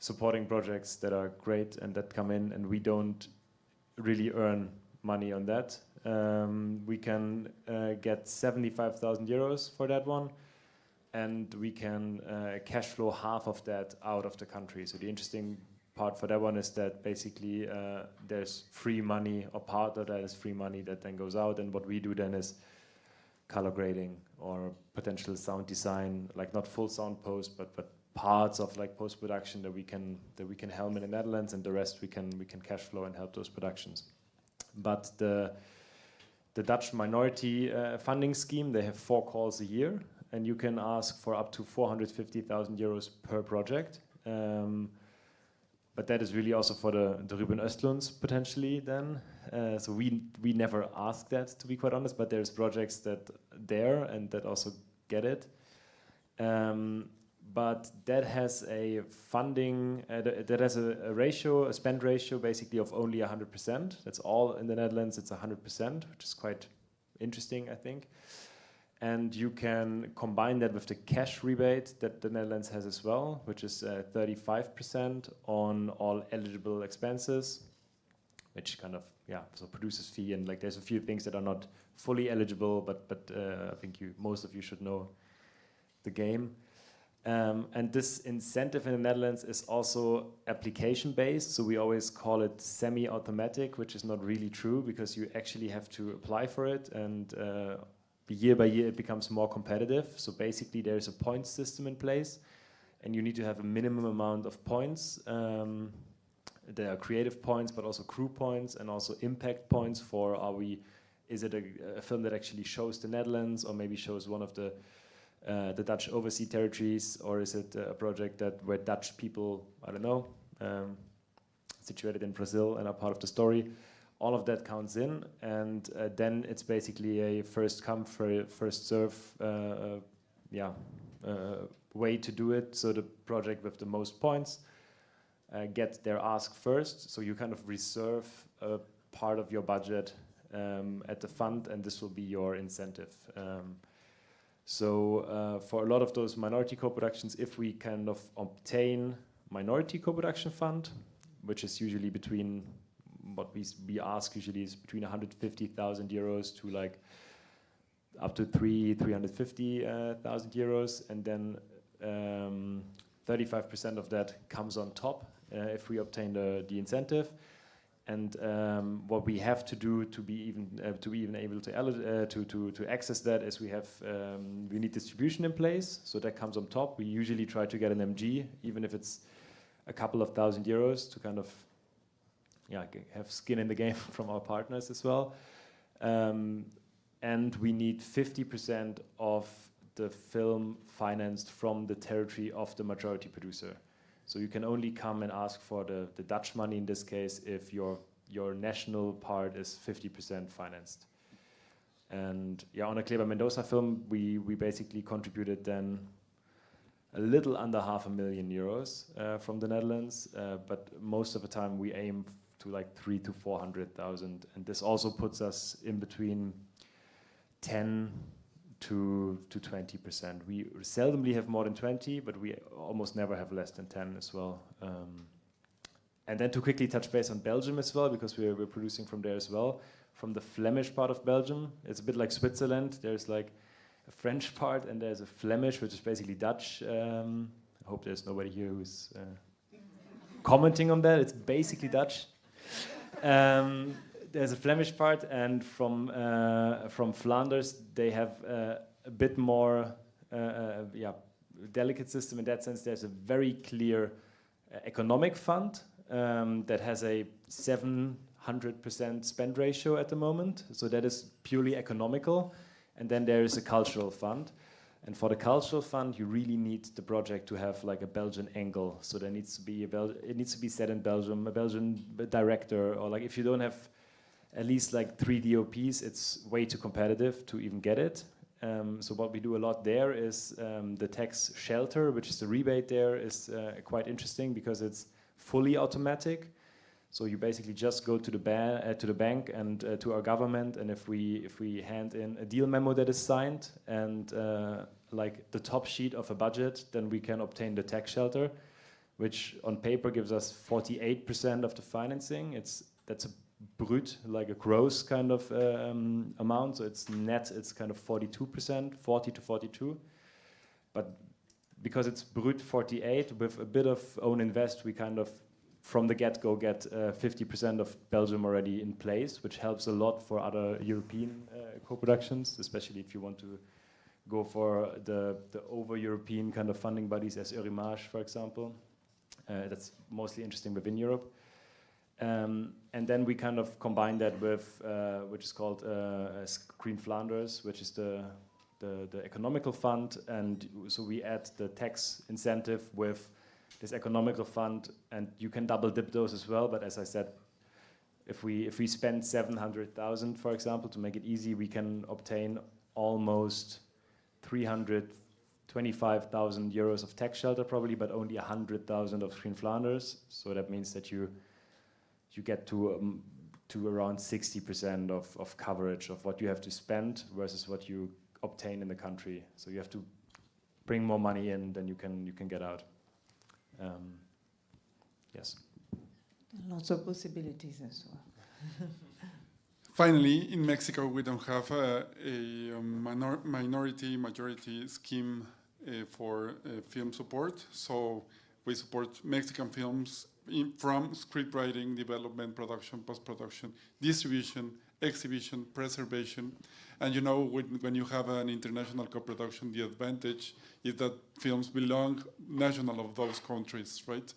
supporting projects that are great and that come in, and we don't really earn money on that. We can get 75,000 euros for that one, and we can cash flow half of that out of the country. So the interesting part for that one is that basically there's free money, or part of that is free money that then goes out, and what we do then is color grading or potential sound design, like not full sound post, but parts of like post-production that we can helm in the Netherlands, and the rest we can cash flow and help those productions. But the Dutch minority funding scheme, they have 4 calls a year, and you can ask for up to 450,000 euros per project. But that is really also for the Ruben Östlunds potentially then. So we never ask that, to be quite honest, but there's projects that there and that also get it. But that has a funding, that has a ratio, a spend ratio basically of only 100%. That's all in the Netherlands, it's 100%, which is quite interesting, I think. And you can combine that with the cash rebate that the Netherlands has as well, which is 35% on all eligible expenses, which kind of, yeah, so producer's fee, and like there's a few things that are not fully eligible, but I think most of you should know the game. And this incentive in the Netherlands is also application-based, so we always call it semi-automatic, which is not really true because you actually have to apply for it, and year by year it becomes more competitive. So basically there's a points system in place, and you need to have a minimum amount of points. There are creative points, but also crew points, and also impact points for is it a film that actually shows the Netherlands, or maybe shows one of the Dutch overseas territories, or is it a project where Dutch people, I don't know, situated in Brazil and are part of the story. All of that counts in, and then it's basically a first come, first serve way to do it. So the project with the most points get their ask first. So you kind of reserve a part of your budget at the fund, and this will be your incentive. So for a lot of those minority co-productions, if we kind of obtain minority co-production fund, which is usually between, what we ask usually is between 150,000 euros to like up to 350,000 euros, and then 35% of that comes on top if we obtain the incentive. And what we have to do to be even able to access that is we need distribution in place, so that comes on top. We usually try to get an MG, even if it's a couple of thousand euros, to kind of have skin in the game from our partners as well. And we need 50% of the film financed from the territory of the majority producer. So you can only come and ask for the Dutch money in this case if your national part is 50% financed. And on a Kleber Mendoza film, we basically contributed then a little under €500,000 from the Netherlands, but most of the time we aim to like 300,000 to 400,000, and this also puts us in between 10 to 20%. We seldomly have more than 20, but we almost never have less than 10 as well. And then to quickly touch base on Belgium as well, because we're producing from there as well. From the Flemish part of Belgium, it's a bit like Switzerland. There's like a French part and there's a Flemish, which is basically Dutch. I hope there's nobody here who's commenting on that. It's basically Dutch. There's a Flemish part, and from Flanders, they have a bit more delicate system in that sense. There's a very clear economic fund that has a 700% spend ratio at the moment. So that is purely economical. And then there is a cultural fund. And for the cultural fund, you really need the project to have like a Belgian angle. So there needs to be it needs to be set in Belgium, a Belgian director, or like if you don't have at least like 3 DOPs, it's way too competitive to even get it. So what we do a lot there is the tax shelter, which is the rebate there, is quite interesting because it's fully automatic. So you basically just go to the bank and to our government, and if we hand in a deal memo that is signed and like the top sheet of a budget, then we can obtain the tax shelter, which on paper gives us 48% of the financing. That's a brut, like a gross kind of amount. So it's net, it's kind of 42%, 40 to 42. But because it's brut 48 with a bit of own invest, we kind of from the get-go get 50% of Belgium already in place, which helps a lot for other European co-productions, especially if you want to go for the over-European kind of funding bodies as Eurimage, for example. That's mostly interesting within Europe. And then we kind of combine that with, which is called Screen Flanders, which is the economical fund. And so we add the tax incentive with this economical fund, and you can double dip those as well. But as I said, if we spend 700,000, for example, to make it easy, we can obtain almost 325,000 euros of tax shelter probably, but only 100,000 of Screen Flanders. So that means that you get to around 60% of coverage of what you have to spend versus what you obtain in the country. So you have to bring more money in than you can get out. Yes. Lots of possibilities as well. Finally, in Mexico, we don't have a majority scheme for film support. So we support Mexican films from scriptwriting, development, production, post-production, distribution, exhibition, preservation. And you know, when you have an international co-production, the advantage is that films belong national of those countries, right?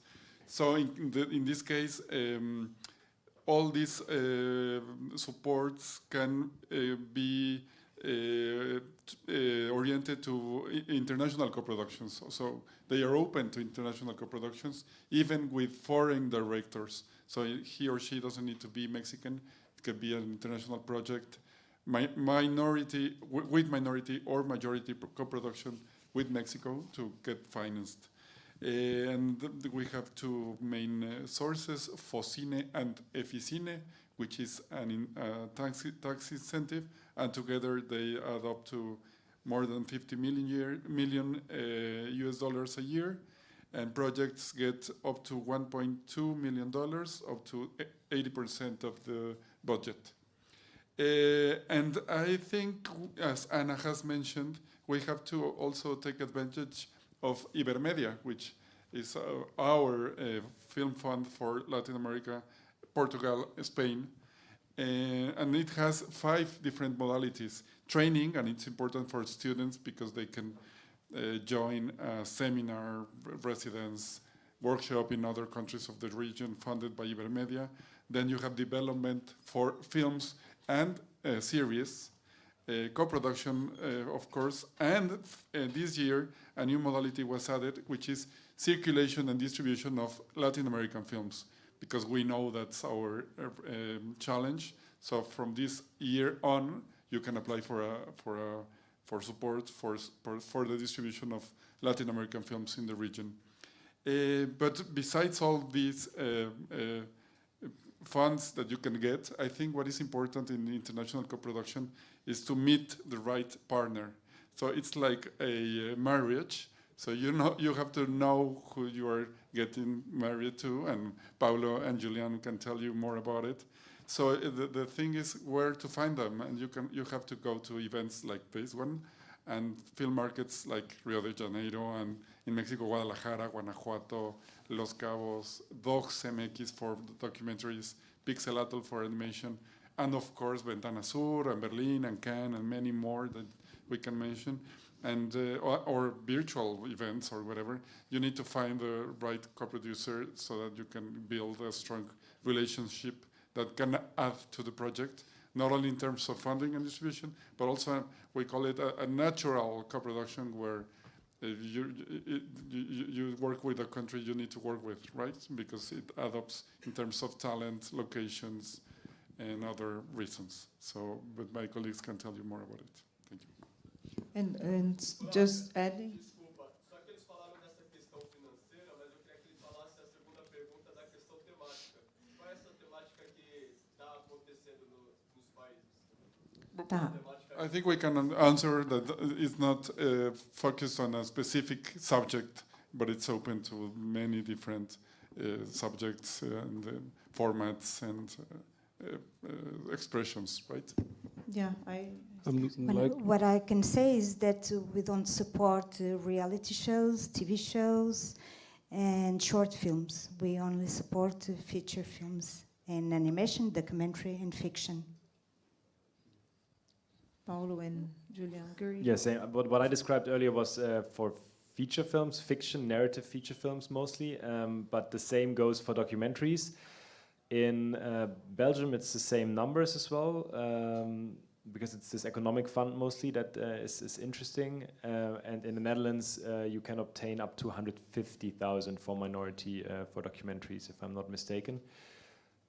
So in this case, all these supports can be oriented to international co-productions. So they are open to international co-productions, even with foreign directors. So he or she doesn't need to be Mexican. It could be an international project, minority or majority co-production with Mexico to get financed. And we have two main sources, Focine and Eficine, which is a tax incentive, and together they add up to more than 50 million US dollars a year, and projects get up to $1.2 million, up to 80% of the budget. And I think, as Ana has mentioned, we have to also take advantage of Ibermedia, which is our film fund for Latin America, Portugal, Spain. And it has 5 different modalities. Training, and it's important for students because they can join a seminar, residence, workshop in other countries of the region funded by Ibermedia. Then you have development for films and series, co-production, of course, and this year a new modality was added, which is circulation and distribution of Latin American films, because we know that's our challenge. So from this year on, you can apply for support for the distribution of Latin American films in the region. But besides all these funds that you can get, I think what is important in international co-production is to meet the right partner. So it's like a marriage. So you have to know who you are getting married to, and Paulo and Julian can tell you more about it. So the thing is where to find them, and you have to go to events like this one, and film markets like Rio de Janeiro, and in Mexico, Guadalajara, Guanajuato, Los Cabos, Docs MX for documentaries, Pixelatl for animation, and of course Ventana Sur and Berlin and Cannes and many more that we can mention, and or virtual events or whatever. You need to find the right co-producer so that you can build a strong relationship that can add to the project, not only in terms of funding and distribution, but also we call it a natural co-production where you work with a country you need to work with, right? Because it adds in terms of talent, locations, and other reasons. So, but my colleagues can tell you more about it. Thank you. And just adding. Desculpa, só que eles falaram dessa questão financeira, mas eu queria que eles falassem a segunda pergunta da questão temática. Qual é essa temática que está acontecendo nos países? Tá. I think we can answer that it's not focused on a specific subject, but it's open to many different subjects and formats and expressions, right? Yeah, What I can say is that we don't support reality shows, TV shows, and short films. We only support feature films and animation, documentary, and fiction. Paulo and Julian. Yes, but what I described earlier was for feature films, fiction, narrative feature films mostly, but the same goes for documentaries. In Belgium, it's the same numbers as well, because it's this economic fund mostly that is interesting. And in the Netherlands, you can obtain up to 150,000 for minority for documentaries, if I'm not mistaken.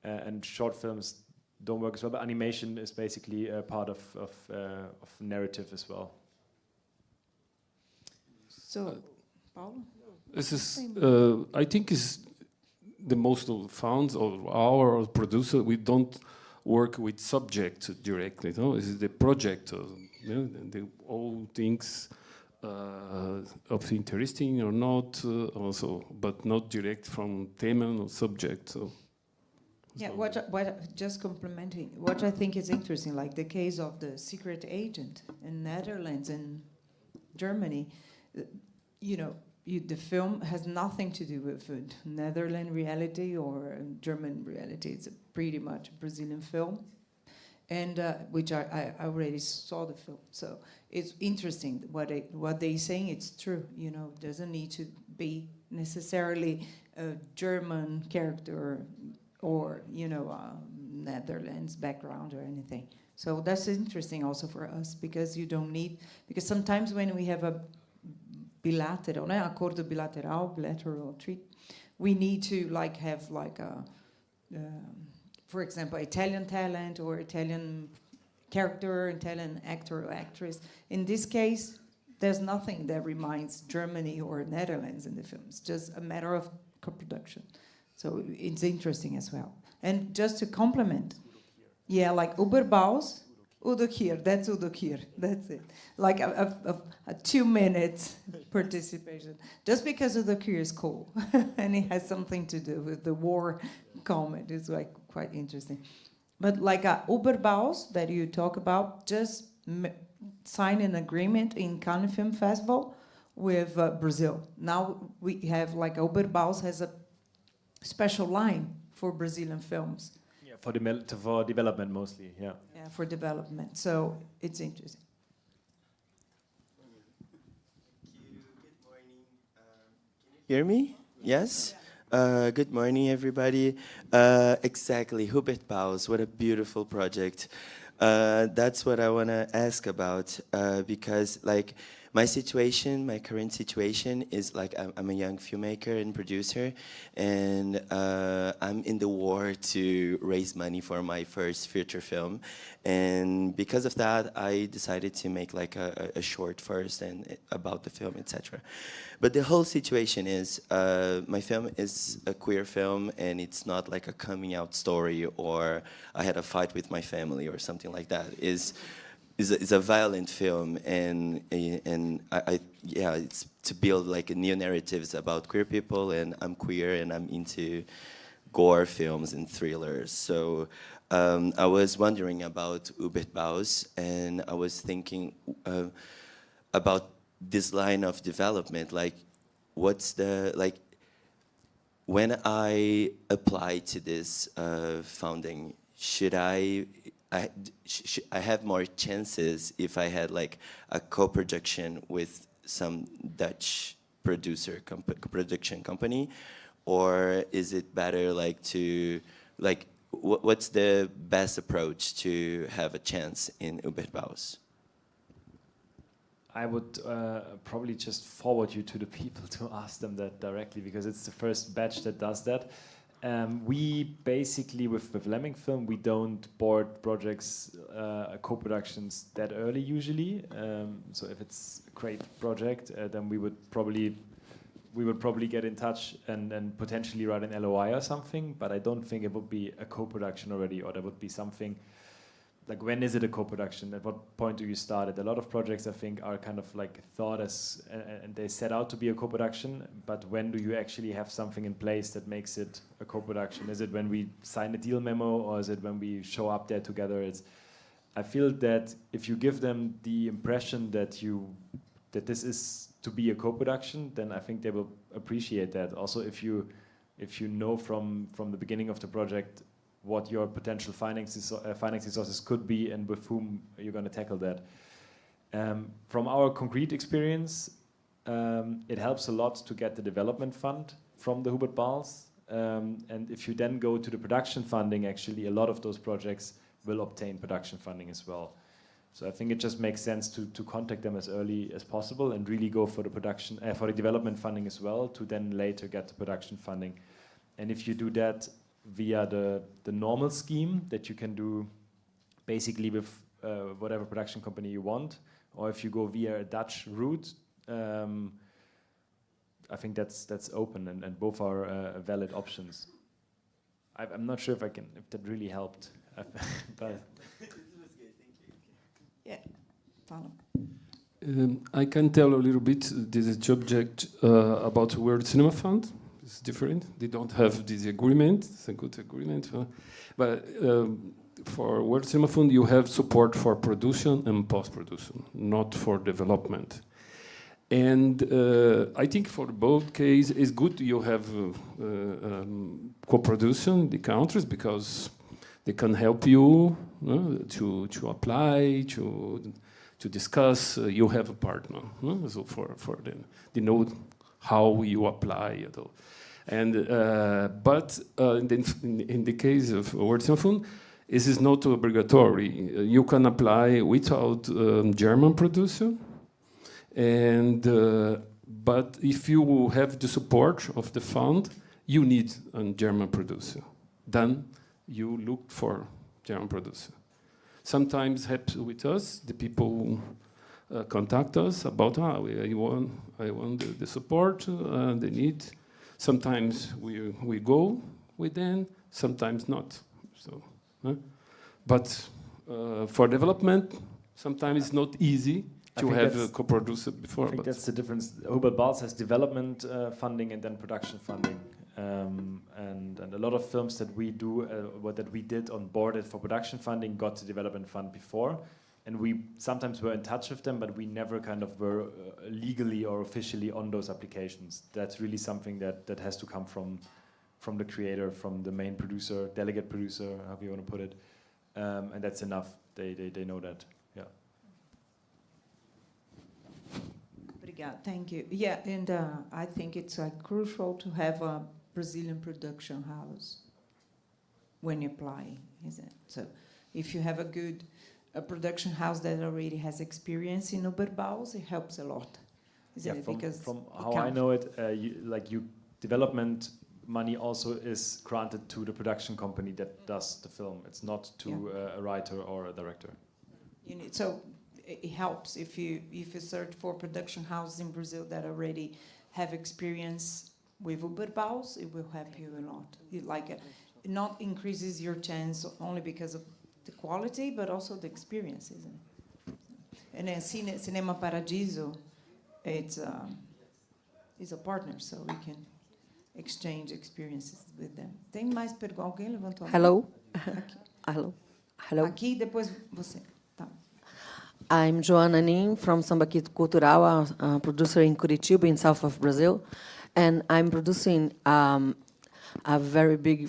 And short films don't work as well, but animation is basically a part of narrative as well. So, Paulo? This is, I think, is the most of the funds of our producer. We don't work with subjects directly. No, this is the project. The all things of interesting or not, also, but not direct from theme or subject. So. Yeah, what just complimenting, what I think is interesting, like the case of the secret agent in Netherlands and Germany, the film has nothing to do with Netherlands reality or German reality. It's pretty much a Brazilian film, and which I already saw the film. So it's interesting what they're saying. It's true. It doesn't need to be necessarily a German character or Netherlands background or anything. So that's interesting also for us, because you don't need, because sometimes when we have a bilateral, acordo bilateral treat, we need to like have like a, for example, Italian talent or Italian character, Italian actor or actress. In this case, there's nothing that reminds Germany or Netherlands in the film. It's just a matter of co-production. So it's interesting as well. And just to complement, yeah, like Uberbaus, Udo Kier, that's Udo Kier, that's it. Like a 2-minute participation. Just because Udo Kier is cool and it has something to do with the war comment. It's like quite interesting. But like Uberbaus that you talk about, just signed an agreement in Cannes Film Festival with Brazil. Now we have like Uberbaus has a special line for Brazilian films. Yeah, for development mostly, yeah. Yeah, for development. So it's interesting. Good morning. Can you hear me? Yes? Good morning, everybody. Exactly, Hubert Baus, what a beautiful project. That's what I want to ask about, because like my situation, my current situation is like I'm a young filmmaker and producer, and I'm in the war to raise money for my first feature film. And because of that, I decided to make like a short first and about the film, etc. But the whole situation is, my film is a queer film, and it's not like a coming out story or I had a fight with my family or something like that. It's a violent film, and yeah, it's to build like new narratives about queer people, and I'm queer and I'm into gore films and thrillers. So I was wondering about Hubert Baus, and I was thinking about this line of development, like what's the, like when I apply to this funding, should I have more chances if I had like a co-production with some Dutch production company, or is it better like to like what's the best approach to have a chance in Hubert Baus? I would probably just forward you to the people to ask them that directly, because it's the first batch that does that. We basically, with Lemming Film, we don't board projects, co-productions that early usually. So if it's a great project, then we would probably get in touch and potentially write an LOI or something. But I don't think it would be a co-production already, or there would be something. Like, when is it a co-production? At what point do you start it? A lot of projects, I think, are kind of like thought as, and they set out to be a co-production, but when do you actually have something in place that makes it a co-production? Is it when we sign a deal memo, or is it when we show up there together? I feel that if you give them the impression that this is to be a co-production, then I think they will appreciate that. Also, if you know from the beginning of the project what your potential financing sources could be and with whom you're going to tackle that. From our concrete experience, it helps a lot to get the development fund from the Hubert Baus. And if you then go to the production funding, actually a lot of those projects will obtain production funding as well. So I think it just makes sense to contact them as early as possible and really go for the production, for the development funding as well, to then later get the production funding. And if you do that via the normal scheme that you can do basically with whatever production company you want, or if you go via a Dutch route, I think that's open, and both are valid options. I'm not sure if that really helped, but It was good, thank you. Yeah, follow. I can tell a little bit this subject about World Cinema Fund. It's different. They don't have this agreement. It's a good agreement. But for World Cinema Fund, you have support for production and post-production, not for development. And I think for both cases, it's good you have co-production in the countries, because they can help you to apply, to discuss. You have a partner, so for them, they know how you apply. And but in the case of World Cinema Fund, It is not obligatory. You can apply without German producer, and but if you have the support of the fund, you need a German producer. Then you look for German producer. Sometimes helps with us. The people contact us about I want the support they need. Sometimes we go with them. Sometimes not. So, but for development, sometimes it's not easy to have a co-producer before. I think that's the difference. Hubert Bals has development funding and then production funding. And a lot of films that we do, that we did on board for production funding, got the development fund before, and we sometimes were in touch with them, but we never kind of were legally or officially on those applications. That's really something that has to come from the creator, from the main producer, delegate producer, however you want to put it, and that's enough. They know that. Yeah. Obrigada. Thank you. Yeah, and I think it's crucial to have a Brazilian production house when you apply, isn't it? So if you have a good production house that already has experience in Hubert Bals, it helps a lot, isn't it? Because from how I know it, development money also is granted to the production company that does the film. It's not to a writer or a director. So it helps if you search for production houses in Brazil that already have experience with Hubert Bals, it will help you a lot. It not increases your chance only because of the quality, but also the experience, isn't it? And then Cinema Paradiso, it's a partner, so we can exchange experiences with them. Tem mais perguntas? Alguém levantou a mão? Hello. Aqui. Hello. Hello. Aqui, depois você. Tá. I'm Joana Nin from Sambaqui Cultural, a producer in Curitiba, in south of Brazil, and I'm producing a very big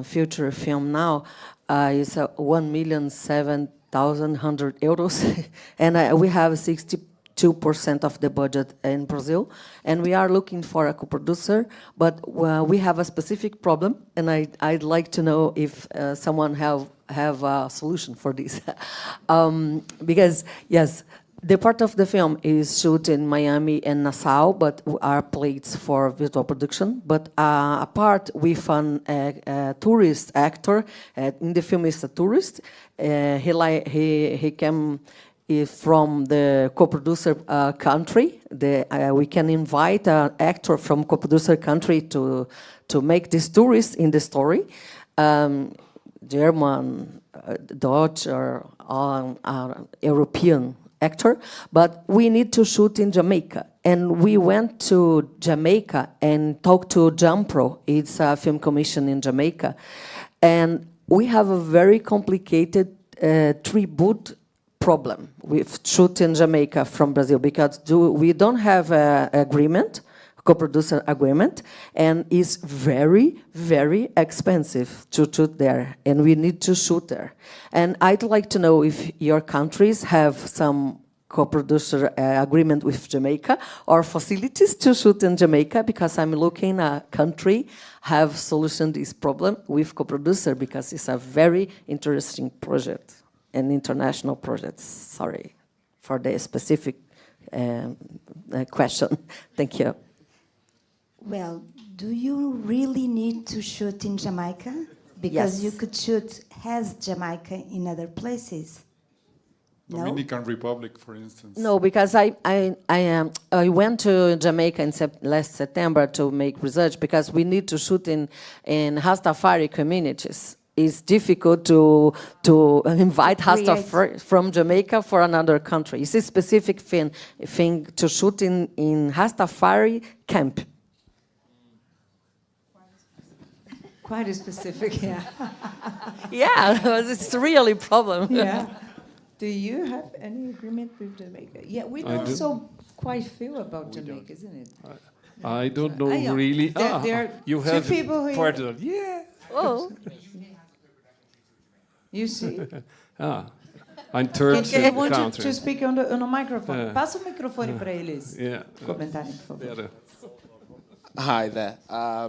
feature film now. It's 1,007,100 euros, and we have 62% of the budget in Brazil, and we are looking for a co-producer, but we have a specific problem, and I'd like to know if someone have a solution for this. Because, yes, the part of the film is shot in Miami and Nassau, but are plates for visual production. But a part with a tourist actor, in the film is a tourist. He came from the co-producer country. We can invite an actor from co-producer country to make this tourist in the story. German, Dutch, or European actor, but we need to shoot in Jamaica. And we went to Jamaica and talked to Jampro. It's a film commission in Jamaica. And we have a very complicated tribute problem with shoot in Jamaica from Brazil, because we don't have an agreement, co-producer agreement, and it's very, very expensive to shoot there, and we need to shoot there. And I'd like to know if your countries have some co-producer agreement with Jamaica or facilities to shoot in Jamaica, because I'm looking at a country have solutioned this problem with co-producer, because it's a very interesting project, an international project. Sorry for the specific question. Thank you. Well, do you really need to shoot in Jamaica? Because you could shoot as Jamaica in other places. Dominican Republic, for instance. No, because I went to Jamaica in last September to make research, because we need to shoot in Rastafari communities. It's difficult to invite Rastafari from Jamaica for another country. It's a specific thing to shoot in Rastafari camp. Quite specific, yeah. Yeah, it's really a problem. Yeah. Do you have any agreement with Jamaica? Yeah, we know so quite few about Jamaica, isn't it? I don't know really. There are you two have people who... part of yeah. Oh. You see? I'm third I want you country. to speak on the microphone. Passa o microfone para eles Yeah. comentarem, por favor. Hi there.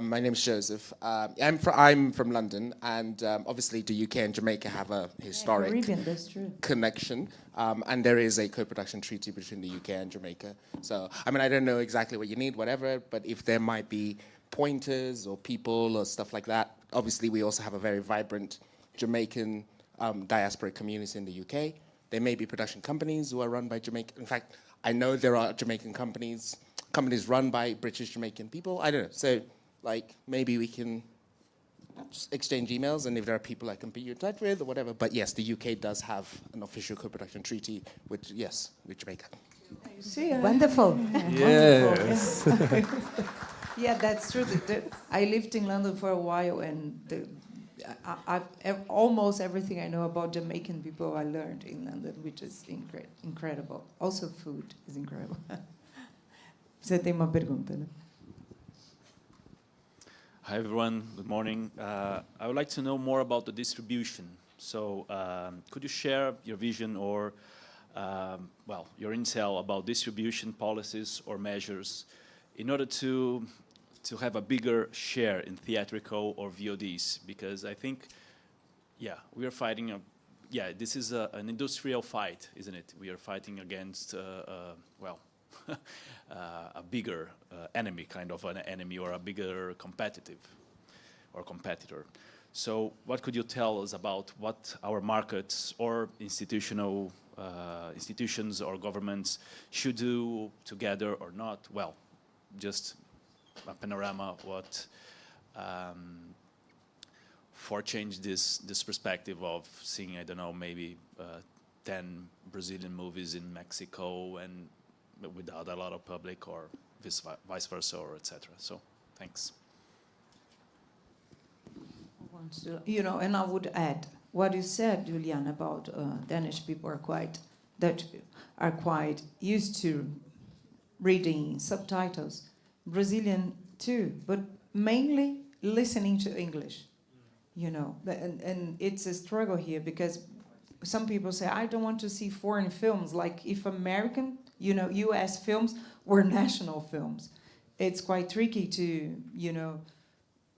My name's Joseph. I'm from London, and obviously the UK and Jamaica have a historic Caribbean, that's true. connection, and there is a co-production treaty between the UK and Jamaica. So, I mean, I don't know exactly what you need, whatever, but if there might be pointers or people or stuff like that, obviously we also have a very vibrant Jamaican diaspora community in the UK. There may be production companies who are run by Jamaican. In fact, I know there are Jamaican companies run by British Jamaican people. I don't know. So, like, maybe we can just exchange emails, and if there are people I can put you in touch with or whatever. But yes, the UK does have an official co-production treaty with Jamaica. You see, Wonderful. Yes. Yeah, that's true. I lived in London for a while, and almost everything I know about Jamaican people I learned in London, which is incredible. Also, food is incredible. Você tem uma pergunta, né? Hi everyone, good morning. I would like to know more about the distribution. So could you share your vision or your intel about distribution policies or measures in order to have a bigger share in theatrical or VODs? Because I think, we are fighting, this is an industrial fight, isn't it? We are fighting against, a bigger enemy, kind of an enemy, or a bigger competitor. So what could you tell us about what our markets or institutions or governments should do together or not? Well, just a panorama what for change this perspective of seeing, I don't know, maybe 10 Brazilian movies in Mexico and without a lot of public, or vice versa, or etc. So, thanks. And I would add what you said, Julian, about Danish people Dutch people are quite used to reading subtitles, Brazilian too, but mainly listening to English. And it's a struggle here because some people say, I don't want to see foreign films, like if American, US films were national films. It's quite tricky to,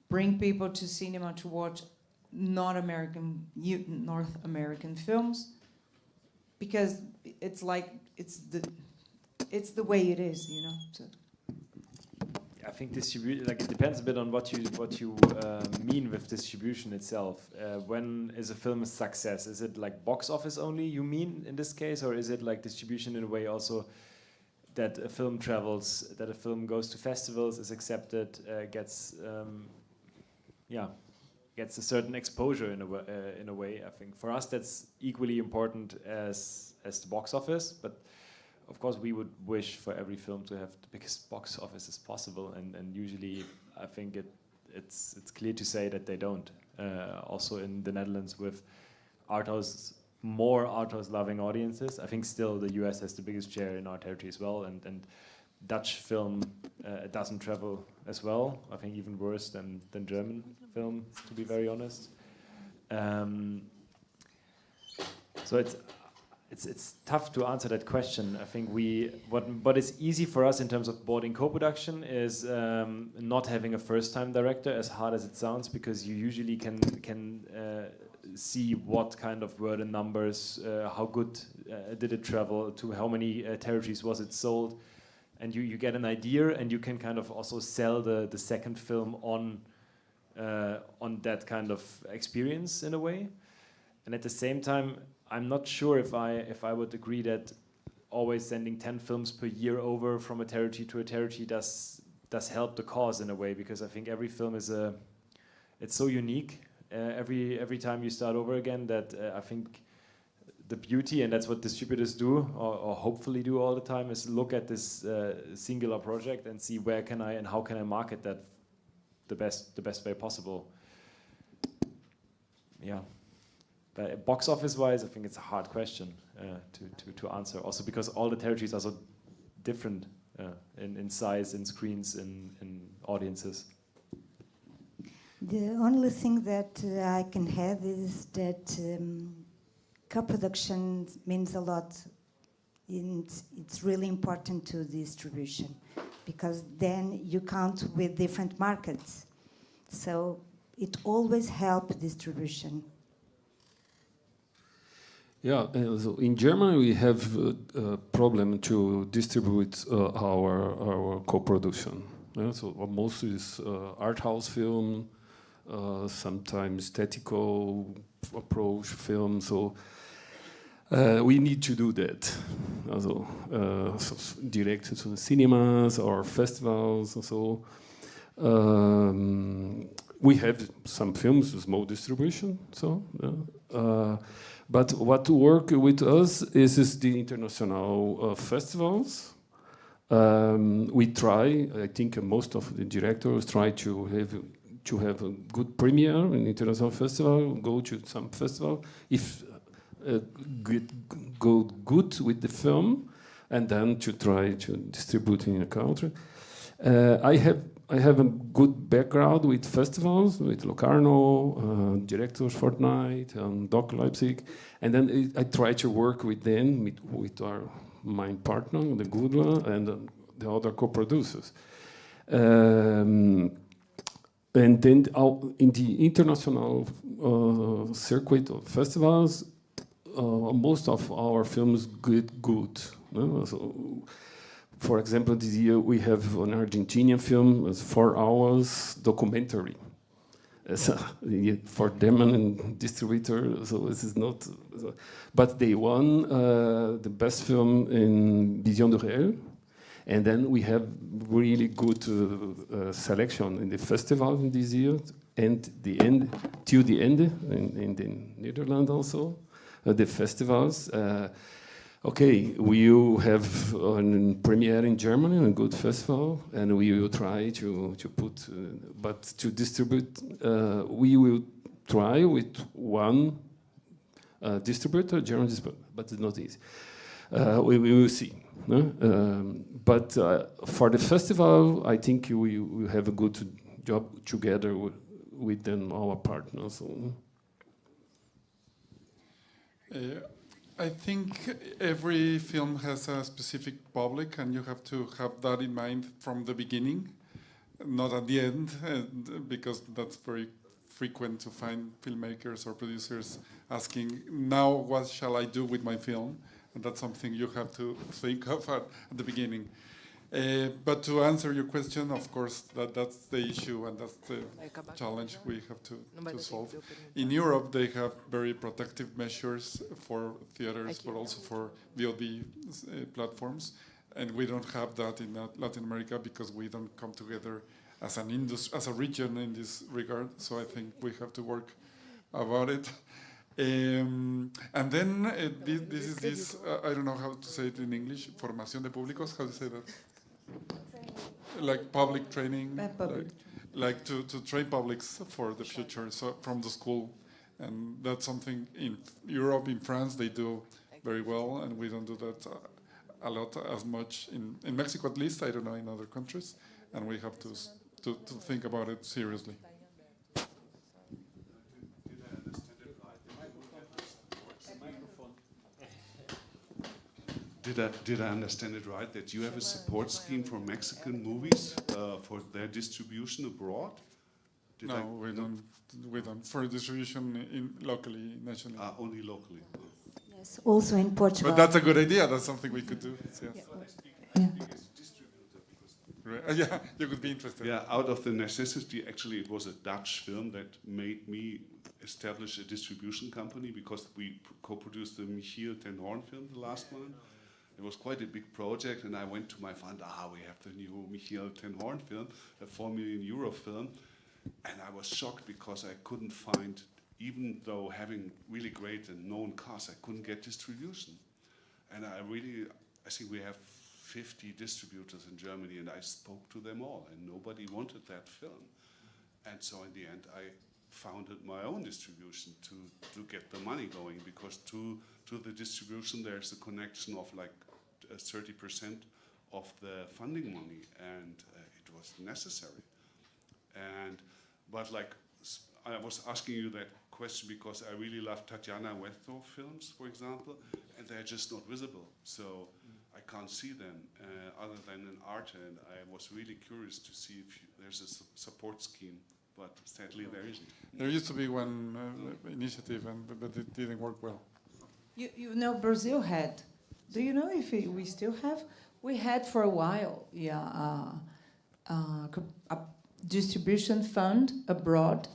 bring people to cinema to watch North American films, because it's like, it's the way it is, So. I think it depends a bit on what you mean with distribution itself. When is a film a success? Is it like box office only you mean in this case, or is it like distribution in a way also that a film travels, that a film goes to festivals, is accepted, gets a certain exposure in a way? I think for us that's equally important as the box office, but. Of course, we would wish for every film to have the biggest box office as possible, and usually I think it's clear to say that they don't. Also in the Netherlands with more art house loving audiences, I think still the US has the biggest share in our territory as well, and Dutch film doesn't travel as well. I think even worse than German film, to be very honest. So it's tough to answer that question. I think what is easy for us in terms of boarding co-production is not having a first-time director, as hard as it sounds, because you usually can see what kind of were the numbers, how good did it travel, to how many territories was it sold, and you get an idea, and you can kind of also sell the second film on that kind of experience in a way. And at the same time, I'm not sure if I would agree that always sending 10 films per year over from a territory to a territory does help the cause in a way, because I think every film it's so unique every time you start over again that I think the beauty, and that's what distributors do or hopefully do all the time, is look at this singular project and see where can I and how can I market that the best way possible. Yeah. But box office-wise, I think it's a hard question to answer. Also because all the territories are so different in size, in screens, in audiences. The only thing that I can add is that co-production means a lot and it's really important to distribution, because then you count with different markets. So it always helps distribution. Yeah, so in Germany we have a problem to distribute our co-production. Yeah, so most is art house film, sometimes aesthetical approach film. So we need to do that. Also, direct to the cinemas or festivals. So we have some films, small distribution. So. But what work with us is the international festivals. We try. I think most of the directors try to have a good premiere in international festival. Go to some festival if go good with the film, and then to try to distribute in a country. I have a good background with festivals, with Locarno, Directors Fortnight, and Doc Leipzig, and then I try to work with them, with my partner, the Gudla, and the other co-producers. And then in the international circuit of festivals, most of our films get good. No? So, for example, this year we have an Argentinian film, it's 4 hours documentary. For them and distributor, so this is not. But they won the best film in Vision du Réel, and then we have really good selection in the festival in this year, and till the end in the Netherlands also, the festivals. Okay, we will have a premiere in Germany, a good festival, and we will try to put, but to distribute, we will try with one distributor, German distributor, but it's not easy. We will see. No? But for the festival, I think we will have a good job together with them, our partners. So. I think every film has a specific public, and you have to have that in mind from the beginning, not at the end, because that's very frequent to find filmmakers or producers asking, now what shall I do with my film? And that's something you have to think of at the beginning. But to answer your question, of course, that's the issue and that's the challenge we have to solve. In Europe, they have very protective measures for theaters, but also for VOD platforms. And we don't have that in Latin America because we don't come together as an industry, as a region in this regard. So I think we have to work about it. And then this is this, I don't know how to say it in English, formación de públicos, how do you say that? Like public training, like to train publics for the future, so from the school. And that's something in Europe, in France, they do very well, and we don't do that a lot, as much in Mexico at least, I don't know in other countries, and we have to think about it seriously. Did I understand it right that you have a support scheme for Mexican movies for their distribution abroad? We don't. For distribution locally, nationally. Only locally. Yes, also in Portugal. But that's a good idea. That's something we could do. Yes. Yeah. Right. Yeah, you could be interested. Yeah, out of the necessity, actually, it was a Dutch film that made me establish a distribution company because we co-produced the Michiel ten Hoorn film, the last one. It was quite a big project, and I went to my fund, we have the new Michiel ten Hoorn film, a €4 million film, and I was shocked because I couldn't find, even though having really great and known cast, I couldn't get distribution. And I think we have 50 distributors in Germany, and I spoke to them all, and nobody wanted that film. And so in the end, I founded my own distribution to get the money going, because to the distribution there's a connection of like 30% of the funding money, and it was necessary. But like I was asking you that question because I really love Tatiana Westhoff films, for example, and they're just not visible. So I can't see them other than in art, and I was really curious to see if there's a support scheme, but sadly there isn't. There used to be one initiative, but it didn't work well. You know, Brazil had. Do you know if we still have? We had for a while, yeah, a distribution fund abroad.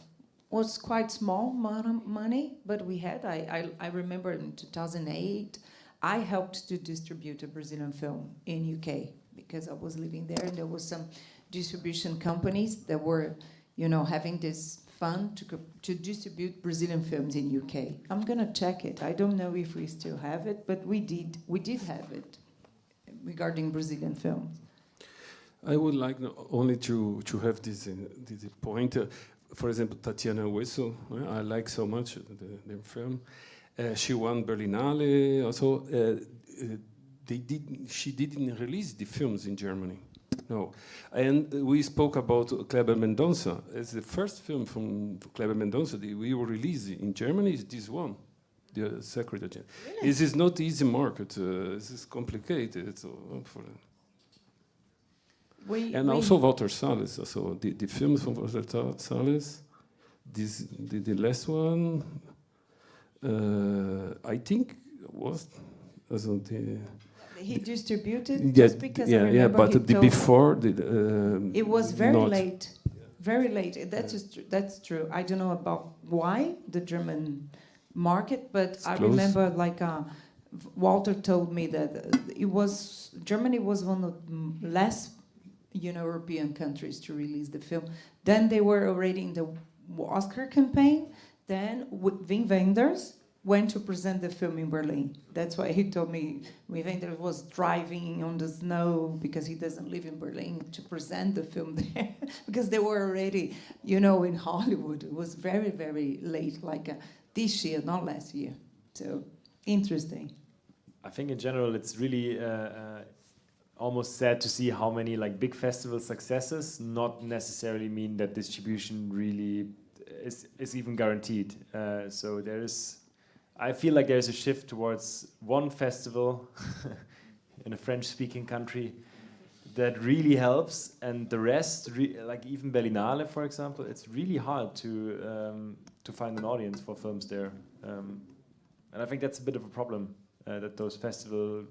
Was quite small money, but we had. I remember in 2008, I helped to distribute a Brazilian film in UK because I was living there, and there was some distribution companies that were, you know, having this fund to distribute Brazilian films in UK. I'm gonna check it. I don't know if we still have it, but we did have it regarding Brazilian films. I would like only to have this point. For example, Tatiana Hueso, I like so much the film. She won Berlinale. Also, she didn't release the films in Germany. No, and we spoke about Kleber Mendonça. As the first film from Kleber Mendonça that we will release in Germany is this one, The Secret Agenda. Really? This is not easy market. This is complicated. So and also Walter Salles. Also the films from Walter Salles. The last one, I think was also the. He distributed just because I remember but before it was very late, very late. That's true. I don't know about why the German market, but it's I close. Remember like Walter told me that Germany was one of the last European countries to release the film. Then they were already in the Oscar campaign. Then Wim Wenders went to present the film in Berlin. That's why he told me Wim Wenders was driving on the snow because he doesn't live in Berlin to present the film there because they were already, in Hollywood. It was very, very late, like this year, not last year. So interesting. I think in general it's really almost sad to see how many like big festival successes not necessarily mean that distribution really is even guaranteed. So I feel like there's a shift towards one festival in a French-speaking country that really helps, and the rest, like even Berlinale, for example, it's really hard to find an audience for films there, and I think that's a bit of a problem that those festival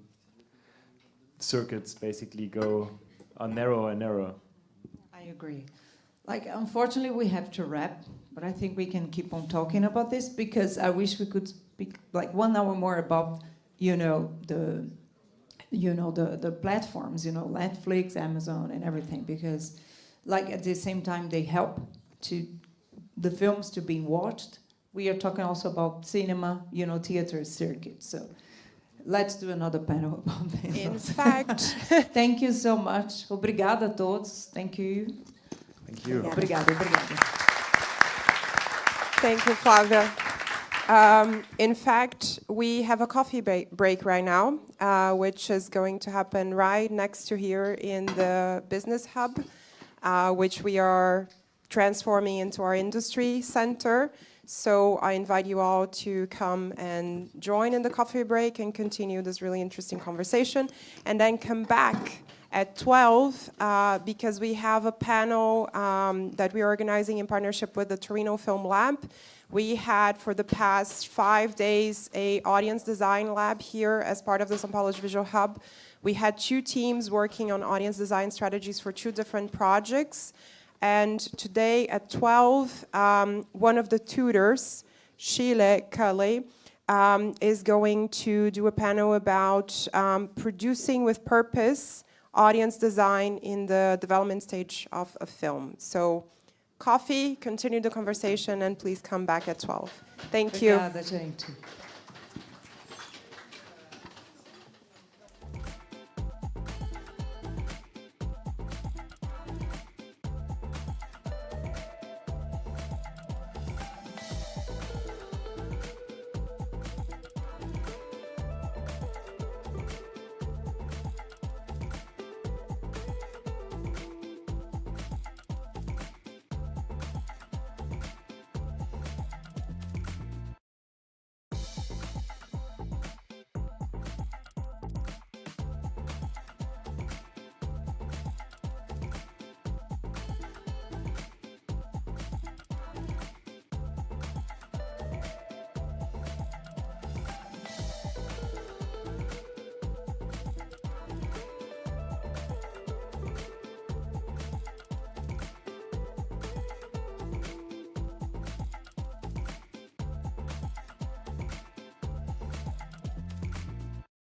circuits basically are narrower and narrower. I agree. Like, unfortunately, we have to wrap, but I think we can keep on talking about this because I wish we could speak like 1 hour more about, the platforms, Netflix, Amazon, and everything, because, like, at the same time they help the films to be watched. We are talking also about cinema, theater circuit. So let's do another panel about this. In fact, thank you so much. Obrigada a todos. Thank you. Thank you. Obrigada. Thank you, Flávia. In fact, we have a coffee break right now, which is going to happen right next to here in the Business Hub, which we are transforming into our industry center. So I invite you all to come and join in the coffee break and continue this really interesting conversation, and then come back at 12 because we have a panel that we're organizing in partnership with the Torino Film Lab. We had, for the past 5 days, an audience design lab here as part of the São Paulo Audiovisual Hub. We had 2 teams working on audience design strategies for 2 different projects. And today at 12, one of the tutors, Sheila Cully, is going to do a panel about producing with purpose audience design in the development stage of a film. So coffee, continue the conversation, and please come back at 12. Thank you. Obrigada, gente.